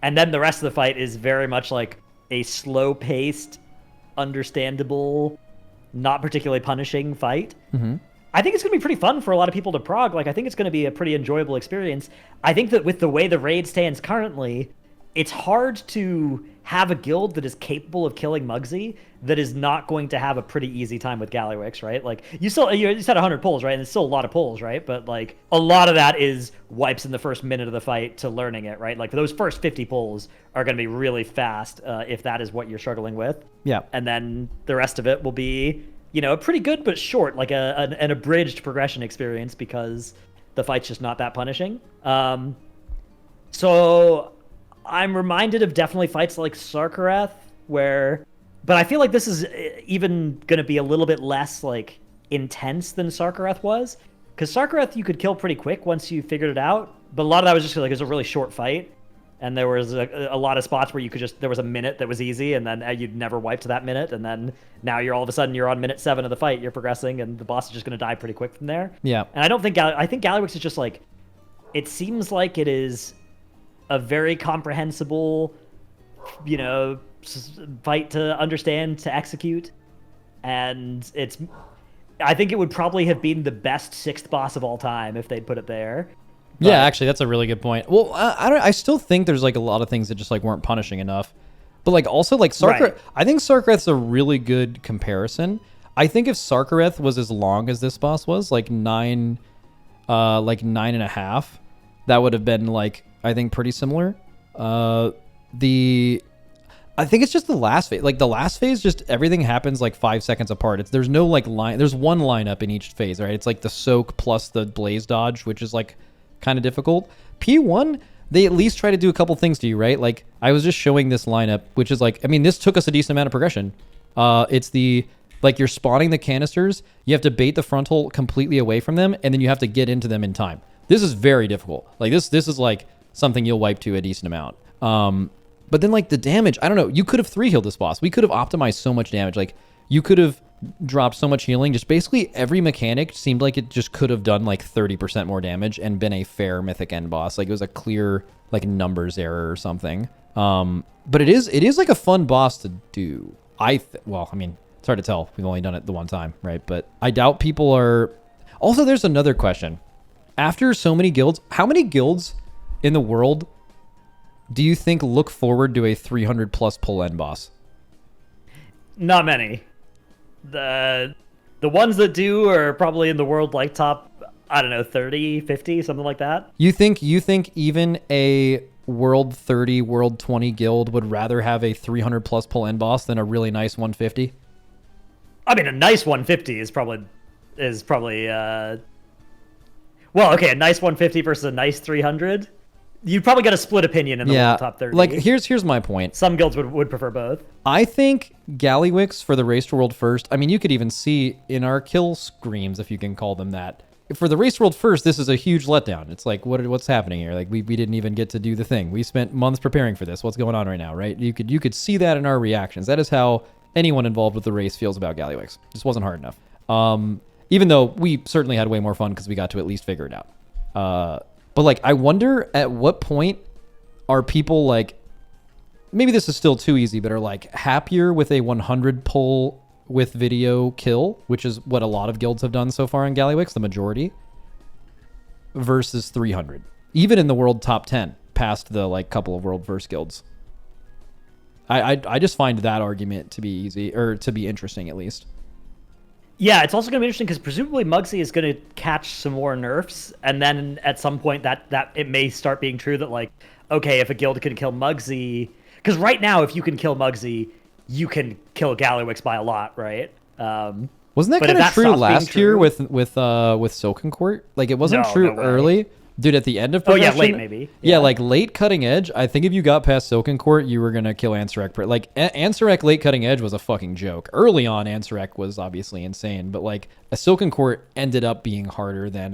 and then the rest of the fight is very much like a slow-paced, understandable, not particularly punishing fight. Mm-hmm. I think it's going to be pretty fun for a lot of people to prog. Like, I think it's going to be a pretty enjoyable experience. I think that with the way the raid stands currently, it's hard to have a guild that is capable of killing Muggsy that is not going to have a pretty easy time with Gallywix, right? Like, you said 100 pulls, right? And it's still a lot of pulls, right? But like, a lot of that is wipes in the first minute of the fight to learning it, right? Like, those first 50 pulls are going to be really fast if that is what you're struggling with. Yeah. And then the rest of it will be, you know, pretty good but short, like an abridged progression experience because the fight's just not that punishing. So I'm reminded of definitely fights like Sarkareth but I feel like this is even going to be a little bit less like intense than Sarkareth was, because Sarkareth you could kill pretty quick once you figured it out, but a lot of that was just like it was a really short fight, and there was a lot of spots where you could there was a minute that was easy, and then you'd never wipe to that minute, and then now you're all of a sudden you're on minute 7 of the fight, you're progressing, and the boss is just going to die pretty quick from there. Yeah. And I think Gallywix is just like, it seems like it is a very comprehensible, you know, fight to understand, to execute, and I think it would probably have been the best 6th boss of all time if they'd put it there. But, yeah, actually, that's a really good point. Well, I still think there's like a lot of things that just like weren't punishing enough, but like also like Sarkareth, right. I think Sarkareth's a really good comparison. I think if Sarkareth was as long as this boss was, like 9.5, that would have been like, I think, pretty similar. I think it's just the last phase. Like the last phase, just everything happens like 5 seconds apart. There's no like line. There's one lineup in each phase, right? It's like the soak plus the blaze dodge, which is like kind of difficult. P1, they at least try to do a couple things to you, right? Like I was just showing this lineup, which is like, I mean, this took us a decent amount of progression. It's like you're spawning the canisters. You have to bait the frontal completely away from them, and then you have to get into them in time. This is very difficult. Like this is like something you'll wipe to a decent amount. But then like the damage, I don't know, you could have 3-healed this boss. We could have optimized so much damage. Like you could have dropped so much healing. Just basically every mechanic seemed like it just could have done like 30% more damage and been a fair mythic end boss. Like it was a clear like numbers error or something. But it is like a fun boss to do. Well, I mean, it's hard to tell. We've only done it the one time, right? But I doubt people are. Also, there's another question. After so many guilds, how many guilds in the world do you think look forward to a 300 plus pull end boss? Not many. The ones that do are probably in the world like top, I don't know, 30, 50, something like that. You think even a world 30, world 20 guild would rather have a 300 plus pull end boss than a really nice 150? I mean, a nice 150 is probably well, okay, a nice 150 versus a nice 300. You'd probably get a split opinion in the world top 30. Like here's my point. Some guilds would prefer both. I think Gallywix for the Race to World First. I mean, you could even see in our kill screams, if you can call them that. For the Race to World First, this is a huge letdown. It's like, what's happening here? Like we didn't even get to do the thing. We spent months preparing for this. What's going on right now, right? You could see that in our reactions. That is how anyone involved with the race feels about Gallywix. Just wasn't hard enough. Even though we certainly had way more fun because we got to at least figure it out. But like, I wonder at what point are people like, maybe this is still too easy, but are like happier with a 100 pull with video kill, which is what a lot of guilds have done so far in Gallywix, the majority, versus 300. Even in the world top 10, past the like couple of world first guilds. I just find that argument to be easy, or to be interesting at least. Yeah, it's also going to be interesting because presumably Mugsy is going to catch some more nerfs, and then at some point that it may start being true that like, okay, if a guild can kill Mugsy, because right now if you can kill Mugsy, you can kill Gallywix by a lot, right? Wasn't that kind of true last year with Silken Court? Like it wasn't true early. Dude, at the end of progression, late maybe. Yeah, like late cutting edge. I think if you got past Silken Court, you were gonna kill Ansurek. Like Ansurek late cutting edge was a fucking joke. Early on, Ansurek was obviously insane, but like a Silken Court ended up being harder than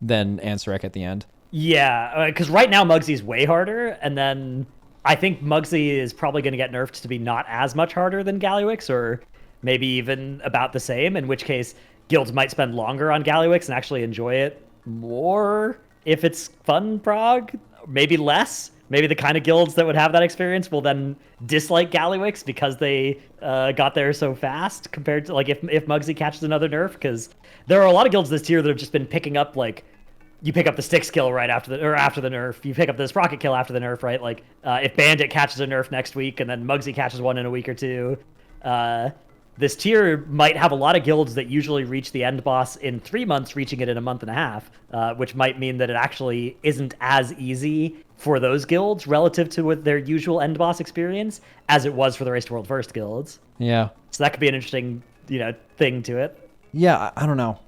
Ansurek at the end. Yeah, because right now Mugsy's way harder, and then I think Mugsy is probably going to get nerfed to be not as much harder than Gallywix, or maybe even about the same. In which case, guilds might spend longer on Gallywix and actually enjoy it more. If it's fun prog, maybe less. Maybe the kind of guilds that would have that experience will then dislike Gallywix because they got there so fast compared to like if Mugsy catches another nerf. Because there are a lot of guilds this tier that have just been picking up like, you pick up the Stix kill right after the nerf. You pick up the Sprocket kill after the nerf, right? Like if Bandit catches a nerf next week and then Mugsy catches one in a week or two. This tier might have a lot of guilds that usually reach the end boss in 3 months, reaching it in a month and a half, which might mean that it actually isn't as easy for those guilds relative to what their usual end boss experience as it was for the Race to World First guilds. Yeah. So that could be an interesting, thing to it. Yeah, I don't know.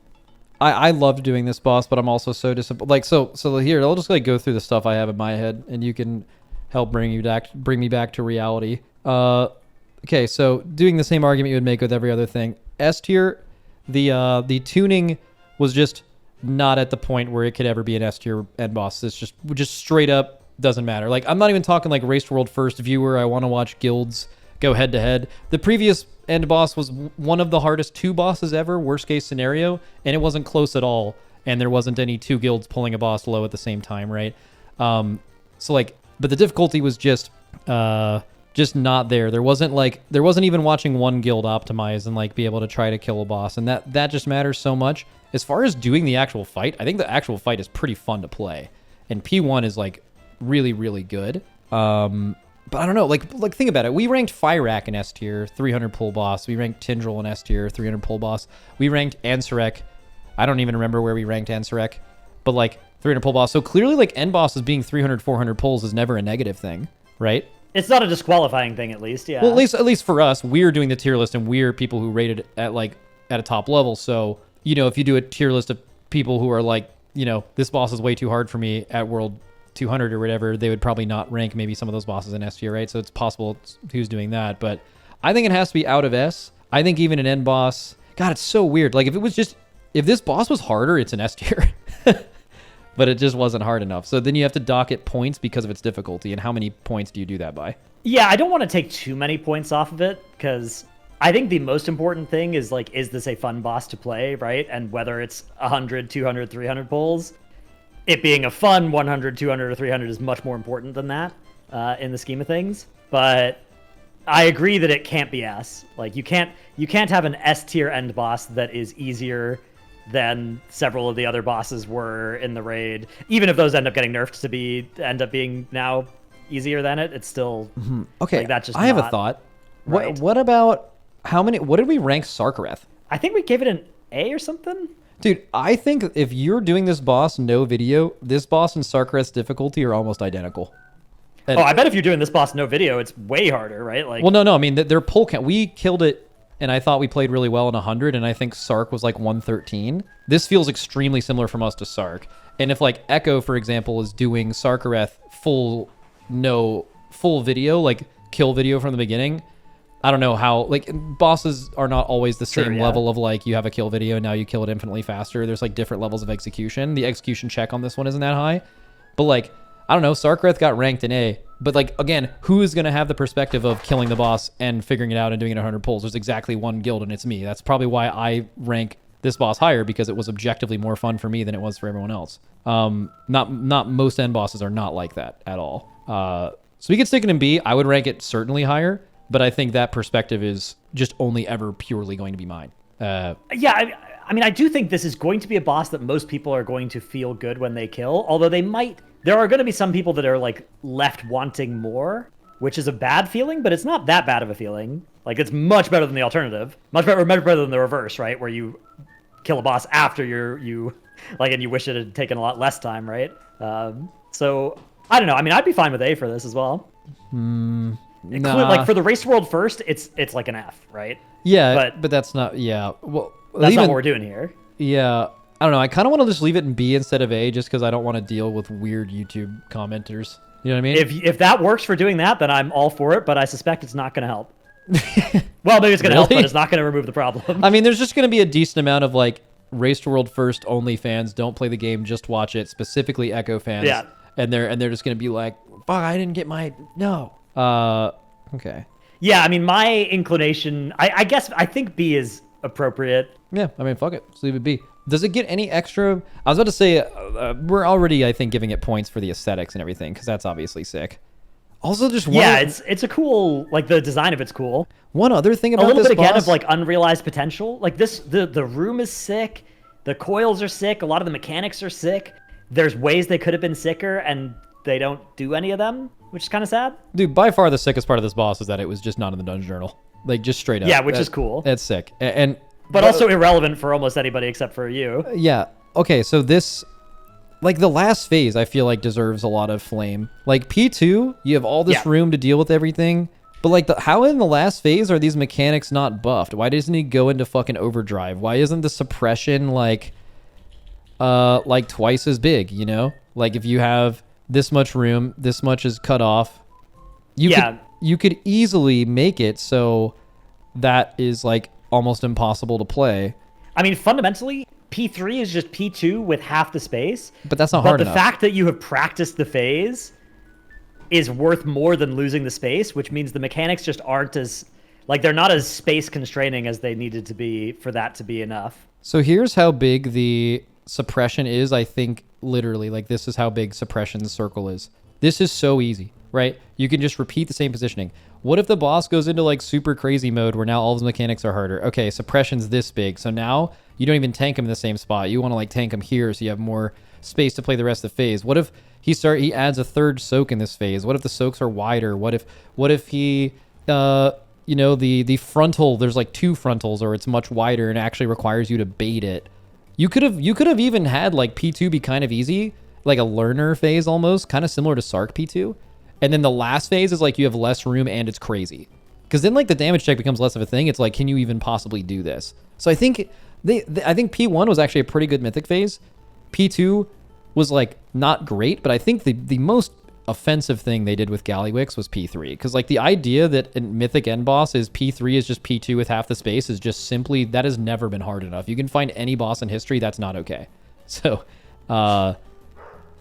I loved doing this boss, but I'm also so disappointed. Like, so here, I'll just like go through the stuff I have in my head, and you can help bring me back to reality. Okay, so doing the same argument you would make with every other thing. S tier, the tuning was just not at the point where it could ever be an S tier end boss. It's just straight up doesn't matter. Like I'm not even talking like Race to World First viewer. I want to watch guilds go head to head. The previous end boss was one of the hardest 2 bosses ever, worst case scenario, and it wasn't close at all. And there wasn't any 2 guilds pulling a boss low at the same time, right? So like, but the difficulty was just not there. There wasn't even watching one guild optimize and like be able to try to kill a boss, and that just matters so much. As far as doing the actual fight, I think the actual fight is pretty fun to play, and P1 is like really, really good. But I don't know, like think about it. We ranked Fyrak in S tier, 300 pull boss. We ranked Tindril in S tier, 300 pull boss. We ranked Ansurek. I don't even remember where we ranked Ansurek, but like 300 pull boss. So clearly like end bosses being 300, 400 pulls is never a negative thing, right? It's not a disqualifying thing, at least, yeah. Well, at least for us, we're doing the tier list, and we're people who rated at a top level. So, if you do a tier list of people who are like, this boss is way too hard for me at World 200 or whatever, they would probably not rank maybe some of those bosses in S tier, right? So it's possible who's doing that. But I think it has to be out of S. I think even an end boss, God, it's so weird. Like if this boss was harder, it's an S tier. But it just wasn't hard enough. So then you have to dock it points because of its difficulty. And how many points do you do that by? Yeah, I don't want to take too many points off of it because I think the most important thing is like, is this a fun boss to play, right? And whether it's 100, 200, 300 pulls, it being a fun 100, 200, or 300 is much more important than that in the scheme of things. But I agree that it can't be S. Like you can't have an S tier end boss that is easier than several of the other bosses were in the raid. Even if those end up getting nerfed to end up being now easier than it, it's still okay. Like, that's just I have a thought. Right. What about what did we rank Sarkareth? I think we gave it an A or something. Dude, I think if you're doing this boss no video, this boss and Sarkareth's difficulty are almost identical. And, I bet if you're doing this boss no video, it's way harder, right? Like, well, no. I mean, their pull count. We killed it, and I thought we played really well in 100, and I think Sark was like 113. This feels extremely similar from us to Sark. And if like Echo, for example, is doing Sarkareth full video, like kill video from the beginning, I don't know how, like, bosses are not always the same level of, like, you have a kill video and now you kill it infinitely faster. There's, like, different levels of execution. The execution check on this one isn't that high. But, like, I don't know, Sarkareth got ranked in A. But, like, again, who is going to have the perspective of killing the boss and figuring it out and doing it 100 pulls? There's exactly one guild, and it's me. That's probably why I rank this boss higher, because it was objectively more fun for me than it was for everyone else. Not most end bosses are not like that at all. So we could stick it in B. I would rank it certainly higher. But I think that perspective is just only ever purely going to be mine. Yeah, I mean, I do think this is going to be a boss that most people are going to feel good when they kill. Although there are going to be some people that are like left wanting more, which is a bad feeling, but it's not that bad of a feeling. Like it's much better than the alternative, much better than the reverse, right? Where you kill a boss after you and you wish it had taken a lot less time, right? So I don't know. I mean, I'd be fine with A for this as well. Nah. Like for the race world first, it's like an F, right? Yeah, but that's not. Yeah, well, that's not what we're doing here. Yeah, I don't know. I kind of want to just leave it in B instead of A, just because I don't want to deal with weird YouTube commenters. You know what I mean? If that works for doing that, then I'm all for it. But I suspect it's not going to help. Well, maybe it's going to help, but it's not going to remove the problem. I mean, there's just going to be a decent amount of like Race to World First only fans. Don't play the game, just watch it. Specifically, Echo fans. Yeah. And they're just going to be like, "Fuck, I didn't get my no." Okay. Yeah, I mean, my inclination, I guess, I think B is appropriate. Yeah, I mean, fuck it. Let's leave it B. Does it get any extra? I was about to say, we're already, I think, giving it points for the aesthetics and everything, because that's obviously sick. Also, just one... Yeah, it's a cool, like, the design of it's cool. One other thing about this boss... A little bit, again, boss, of, like, unrealized potential. Like, the room is sick, the coils are sick, a lot of the mechanics are sick. There's ways they could have been sicker, and they don't do any of them, which is kind of sad. Dude, by far the sickest part of this boss is that it was just not in the dungeon journal. Like, just straight up. Yeah, which is cool. That's sick. But also irrelevant for almost anybody except for you. Yeah. Okay, so this... Like, the last phase, I feel like, deserves a lot of flame. Like, P2, you have all this room to deal with everything. But, like, how in the last phase are these mechanics not buffed? Why doesn't he go into fucking overdrive? Why isn't the suppression, like twice as big, you know? Like, if you have... this much room, this much is cut off. You could easily make it so that is like almost impossible to play. I mean, fundamentally, P3 is just P2 with half the space. But that's not hard enough. But the fact that you have practiced the phase is worth more than losing the space, which means the mechanics just aren't as... Like, they're not as space constraining as they needed to be for that to be enough. So here's how big the suppression is, I think, literally. Like, this is how big suppression's circle is. This is so easy, right? You can just repeat the same positioning. What if the boss goes into, like, super crazy mode where now all of the mechanics are harder? Okay, suppression's this big, so now you don't even tank him in the same spot. You want to, like, tank him here so you have more space to play the rest of the phase. What if he adds a third soak in this phase? What if the soaks are wider? What if he... you know, the frontal, there's like 2 frontals, or it's much wider and actually requires you to bait it. You could have even had like P2 be kind of easy, like a learner phase almost, kind of similar to Sark P2. And then the last phase is like you have less room and it's crazy. Because then like the damage check becomes less of a thing. It's like, can you even possibly do this? So I think I think P1 was actually a pretty good mythic phase. P2 was like not great, but I think the most offensive thing they did with Gallywix was P3, because like the idea that a mythic end boss is P3 is just P2 with half the space is just simply, that has never been hard enough. You can find any boss in history that's not okay. So I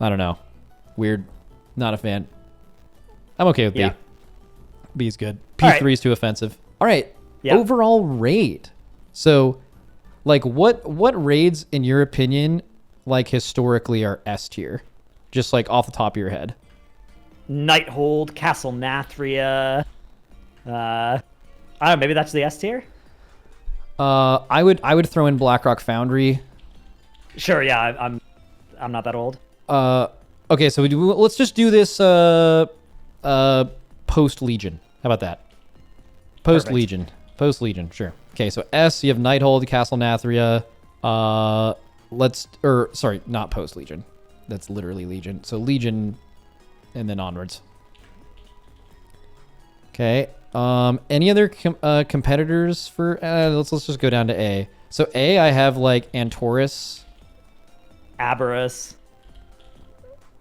don't know, weird, not a fan. I'm okay with B. Yeah. B is good. P3 is too offensive. All right, Yeah. overall raid. So, like, what raids, in your opinion, like, historically are S tier? Just, like, off the top of your head. Nighthold, Castle Nathria. I don't know, maybe that's the S tier? I would throw in Blackrock Foundry. Sure, yeah, I'm not that old. Okay, so let's just do this post Legion. How about that? Post Legion. Post Legion, sure. Okay, so S, you have Nighthold, Castle Nathria. Sorry, not post Legion. That's literally Legion. So Legion and then onwards. Okay. Any other competitors for let's just go down to A. So A, I have like Antorus. Aberrus.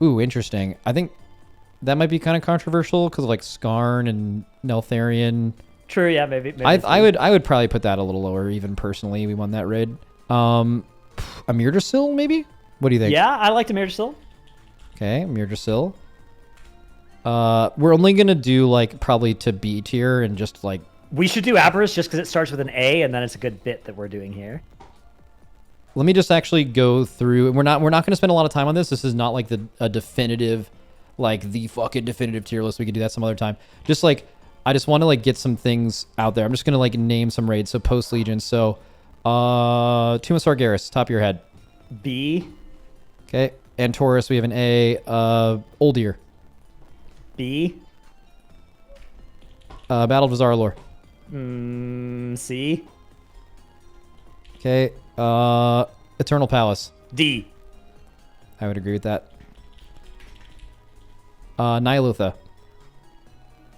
Ooh, interesting. I think that might be kind of controversial because of like Skarn and Neltharion. True, yeah, maybe I would probably put that a little lower, even personally. We won that raid. Amirdrasil, maybe? What do you think? Yeah, I liked Amirdrasil. Okay, Amirdrasil. We're only gonna do like probably to B tier and just like. We should do Aberrus just because it starts with an A, and then it's a good bit that we're doing here. Let me just actually go through. We're not going to spend a lot of time on this. This is not like a definitive, like the fucking definitive tier list. We could do that some other time. Just like I just want to like get some things out there. I'm just gonna like name some raids. So post Legion. So, Tomb of Sargeras, top of your head. B. Okay, Antorus, we have an A. Uldir. B. Battle of Zarlor. C. Okay. Eternal Palace. D. I would agree with that. Nyalotha.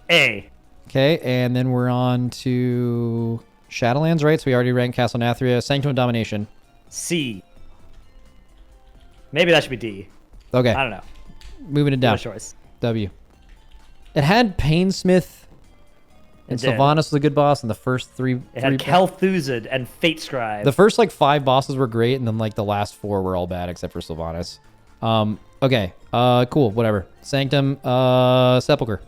A. Okay, and then we're on to Shadowlands, right? So we already ranked Castle Nathria. Sanctum of Domination. C. Maybe that should be D. Okay. I don't know. Moving it down. No choice. W. It had Painsmith and Sylvanas was a good boss in the first three. It had Kel'Thuzad and Fate Scribe. The first like 5 bosses were great, and then like the last 4 were all bad except for Sylvanas. Okay. Cool. Whatever. Sanctum. Sepulcher.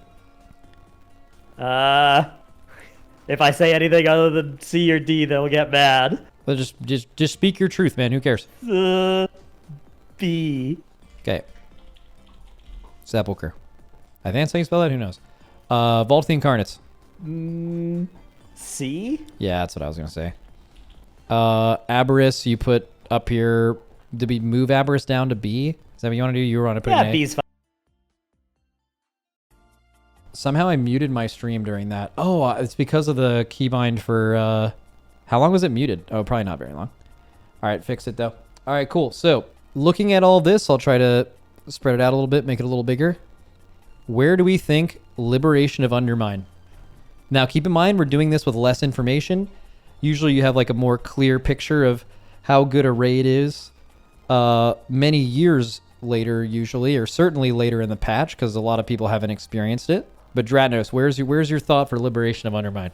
If I say anything other than C or D, they'll get mad. But just speak your truth, man. Who cares? B. Okay. Sepulcher. I think that's how you spell that. Who knows? Vault of the Incarnates. C? Yeah, that's what I was gonna say. Aberrus, you put up here. Did we move Aberrus down to B? Is that what you want to do? You want to put it in A? B's fine. Somehow I muted my stream during that. Oh, it's because of the keybind for... how long was it muted? Oh, probably not very long. All right, fixed it though. All right, cool. So, looking at all this, I'll try to spread it out a little bit, make it a little bigger. Where do we think Liberation of Undermine? Now, keep in mind, we're doing this with less information. Usually you have like a more clear picture of how good a raid is many years later, usually, or certainly later in the patch, because a lot of people haven't experienced it. But Dratnos, where's your thought for Liberation of Undermine?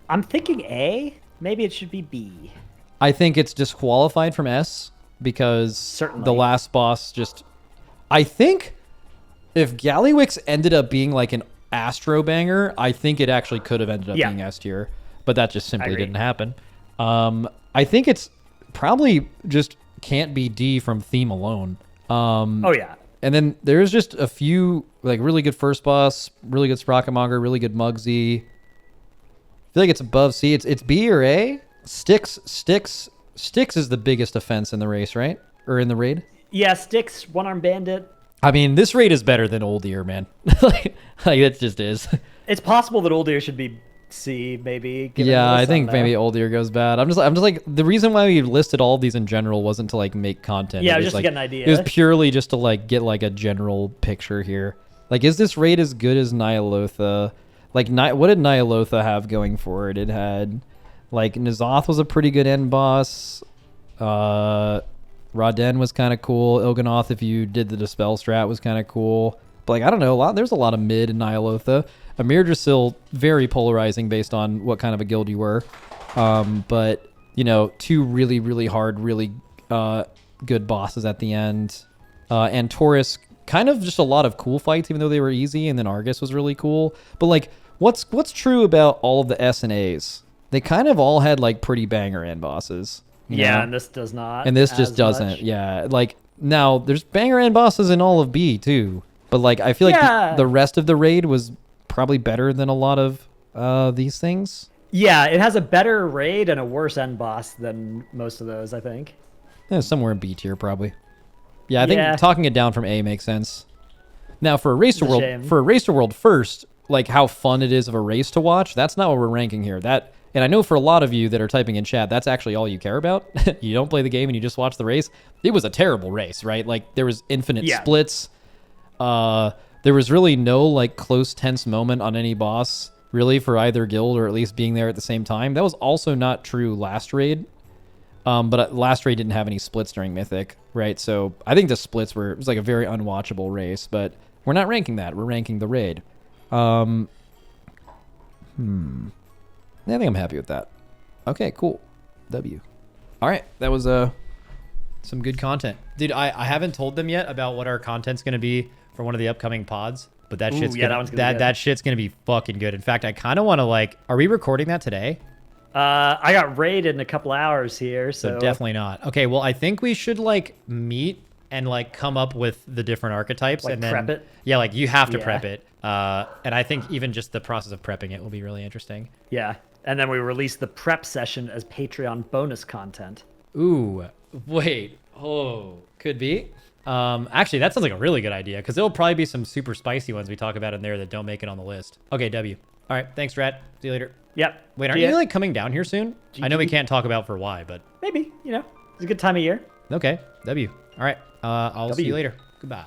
I'm thinking A. Maybe it should be B. I think it's disqualified from S because Certainly. the last boss just... I think if Gallywix ended up being like an Astro banger, I think it actually could have ended up being S tier, but that just simply didn't happen. I think it's probably just can't be D from theme alone. Oh yeah. And then there's just a few like really good first boss, really good Sprocketmonger, really good Mugsy. I feel like it's above C. It's B or A. Stix is the biggest offense in the race, right? Or in the raid? Yeah, Stix, one-arm bandit. I mean, this raid is better than Old Ear, man. like it just is. It's possible that Old Ear should be C, maybe. Yeah, I think maybe Old Ear goes bad. I'm just like, the reason why we listed all of these in general wasn't to like make content. Yeah, it was just like, to get an idea. It was purely just to like get like a general picture here. Like, is this raid as good as Nyalotha? Like, what did Nyalotha have going for it? It had like N'Zoth was a pretty good end boss. Raden was kind of cool. Il'gynoth, if you did the Dispel strat, was kind of cool. But like, I don't know, there's a lot of mid in Nyalotha. Amirdrasil, very polarizing based on what kind of a guild you were. But, you know, 2 really, really hard, really good bosses at the end. Antorus, kind of just a lot of cool fights, even though they were easy. And then Argus was really cool. But like, What's true about all of the S and A's? They kind of all had like pretty banger end bosses. Yeah, know? and this does not. And this just as doesn't. much. Yeah, like now there's banger end bosses in all of B too. But like I feel like the rest of the raid was probably better than a lot of these things. Yeah, it has a better raid and a worse end boss than most of those, I think. Yeah, somewhere in B tier probably. Yeah, I think talking it down from A makes sense. Now for a racer world first, like how fun it is of a race to watch, that's not what we're ranking here. And I know for a lot of you that are typing in chat, that's actually all you care about. You don't play the game and you just watch the race. It was a terrible race, right? Like there was infinite splits. There was really no like close tense moment on any boss really for either guild or at least being there at the same time. That was also not true last raid. But last raid didn't have any splits during Mythic, right? So I think the splits it was like a very unwatchable race, but we're not ranking that. We're ranking the raid. I think I'm happy with that. Okay, cool. W. All right, that was some good content. Dude, I haven't told them yet about what our content's going to be for one of the upcoming pods, but that that shit's going to be fucking good. In fact, I kind of want to like, are we recording that today? I got raided in a couple hours here, so definitely not. Okay, well, I think we should like meet and like come up with the different archetypes like and then prep it. Yeah, like you have to prep it. And I think even just the process of prepping it will be really interesting. Yeah. And then we release the prep session as Patreon bonus content. Ooh, wait. Oh, could be. Actually, that sounds like a really good idea because there'll probably be some super spicy ones we talk about in there that don't make it on the list. Okay, W. All right, thanks, Drat. See you later. Yep. Wait, aren't you like coming down here soon? I know we can't talk about for why, but maybe, it's a good time of year. Okay, W. All right, I'll see you later. Goodbye.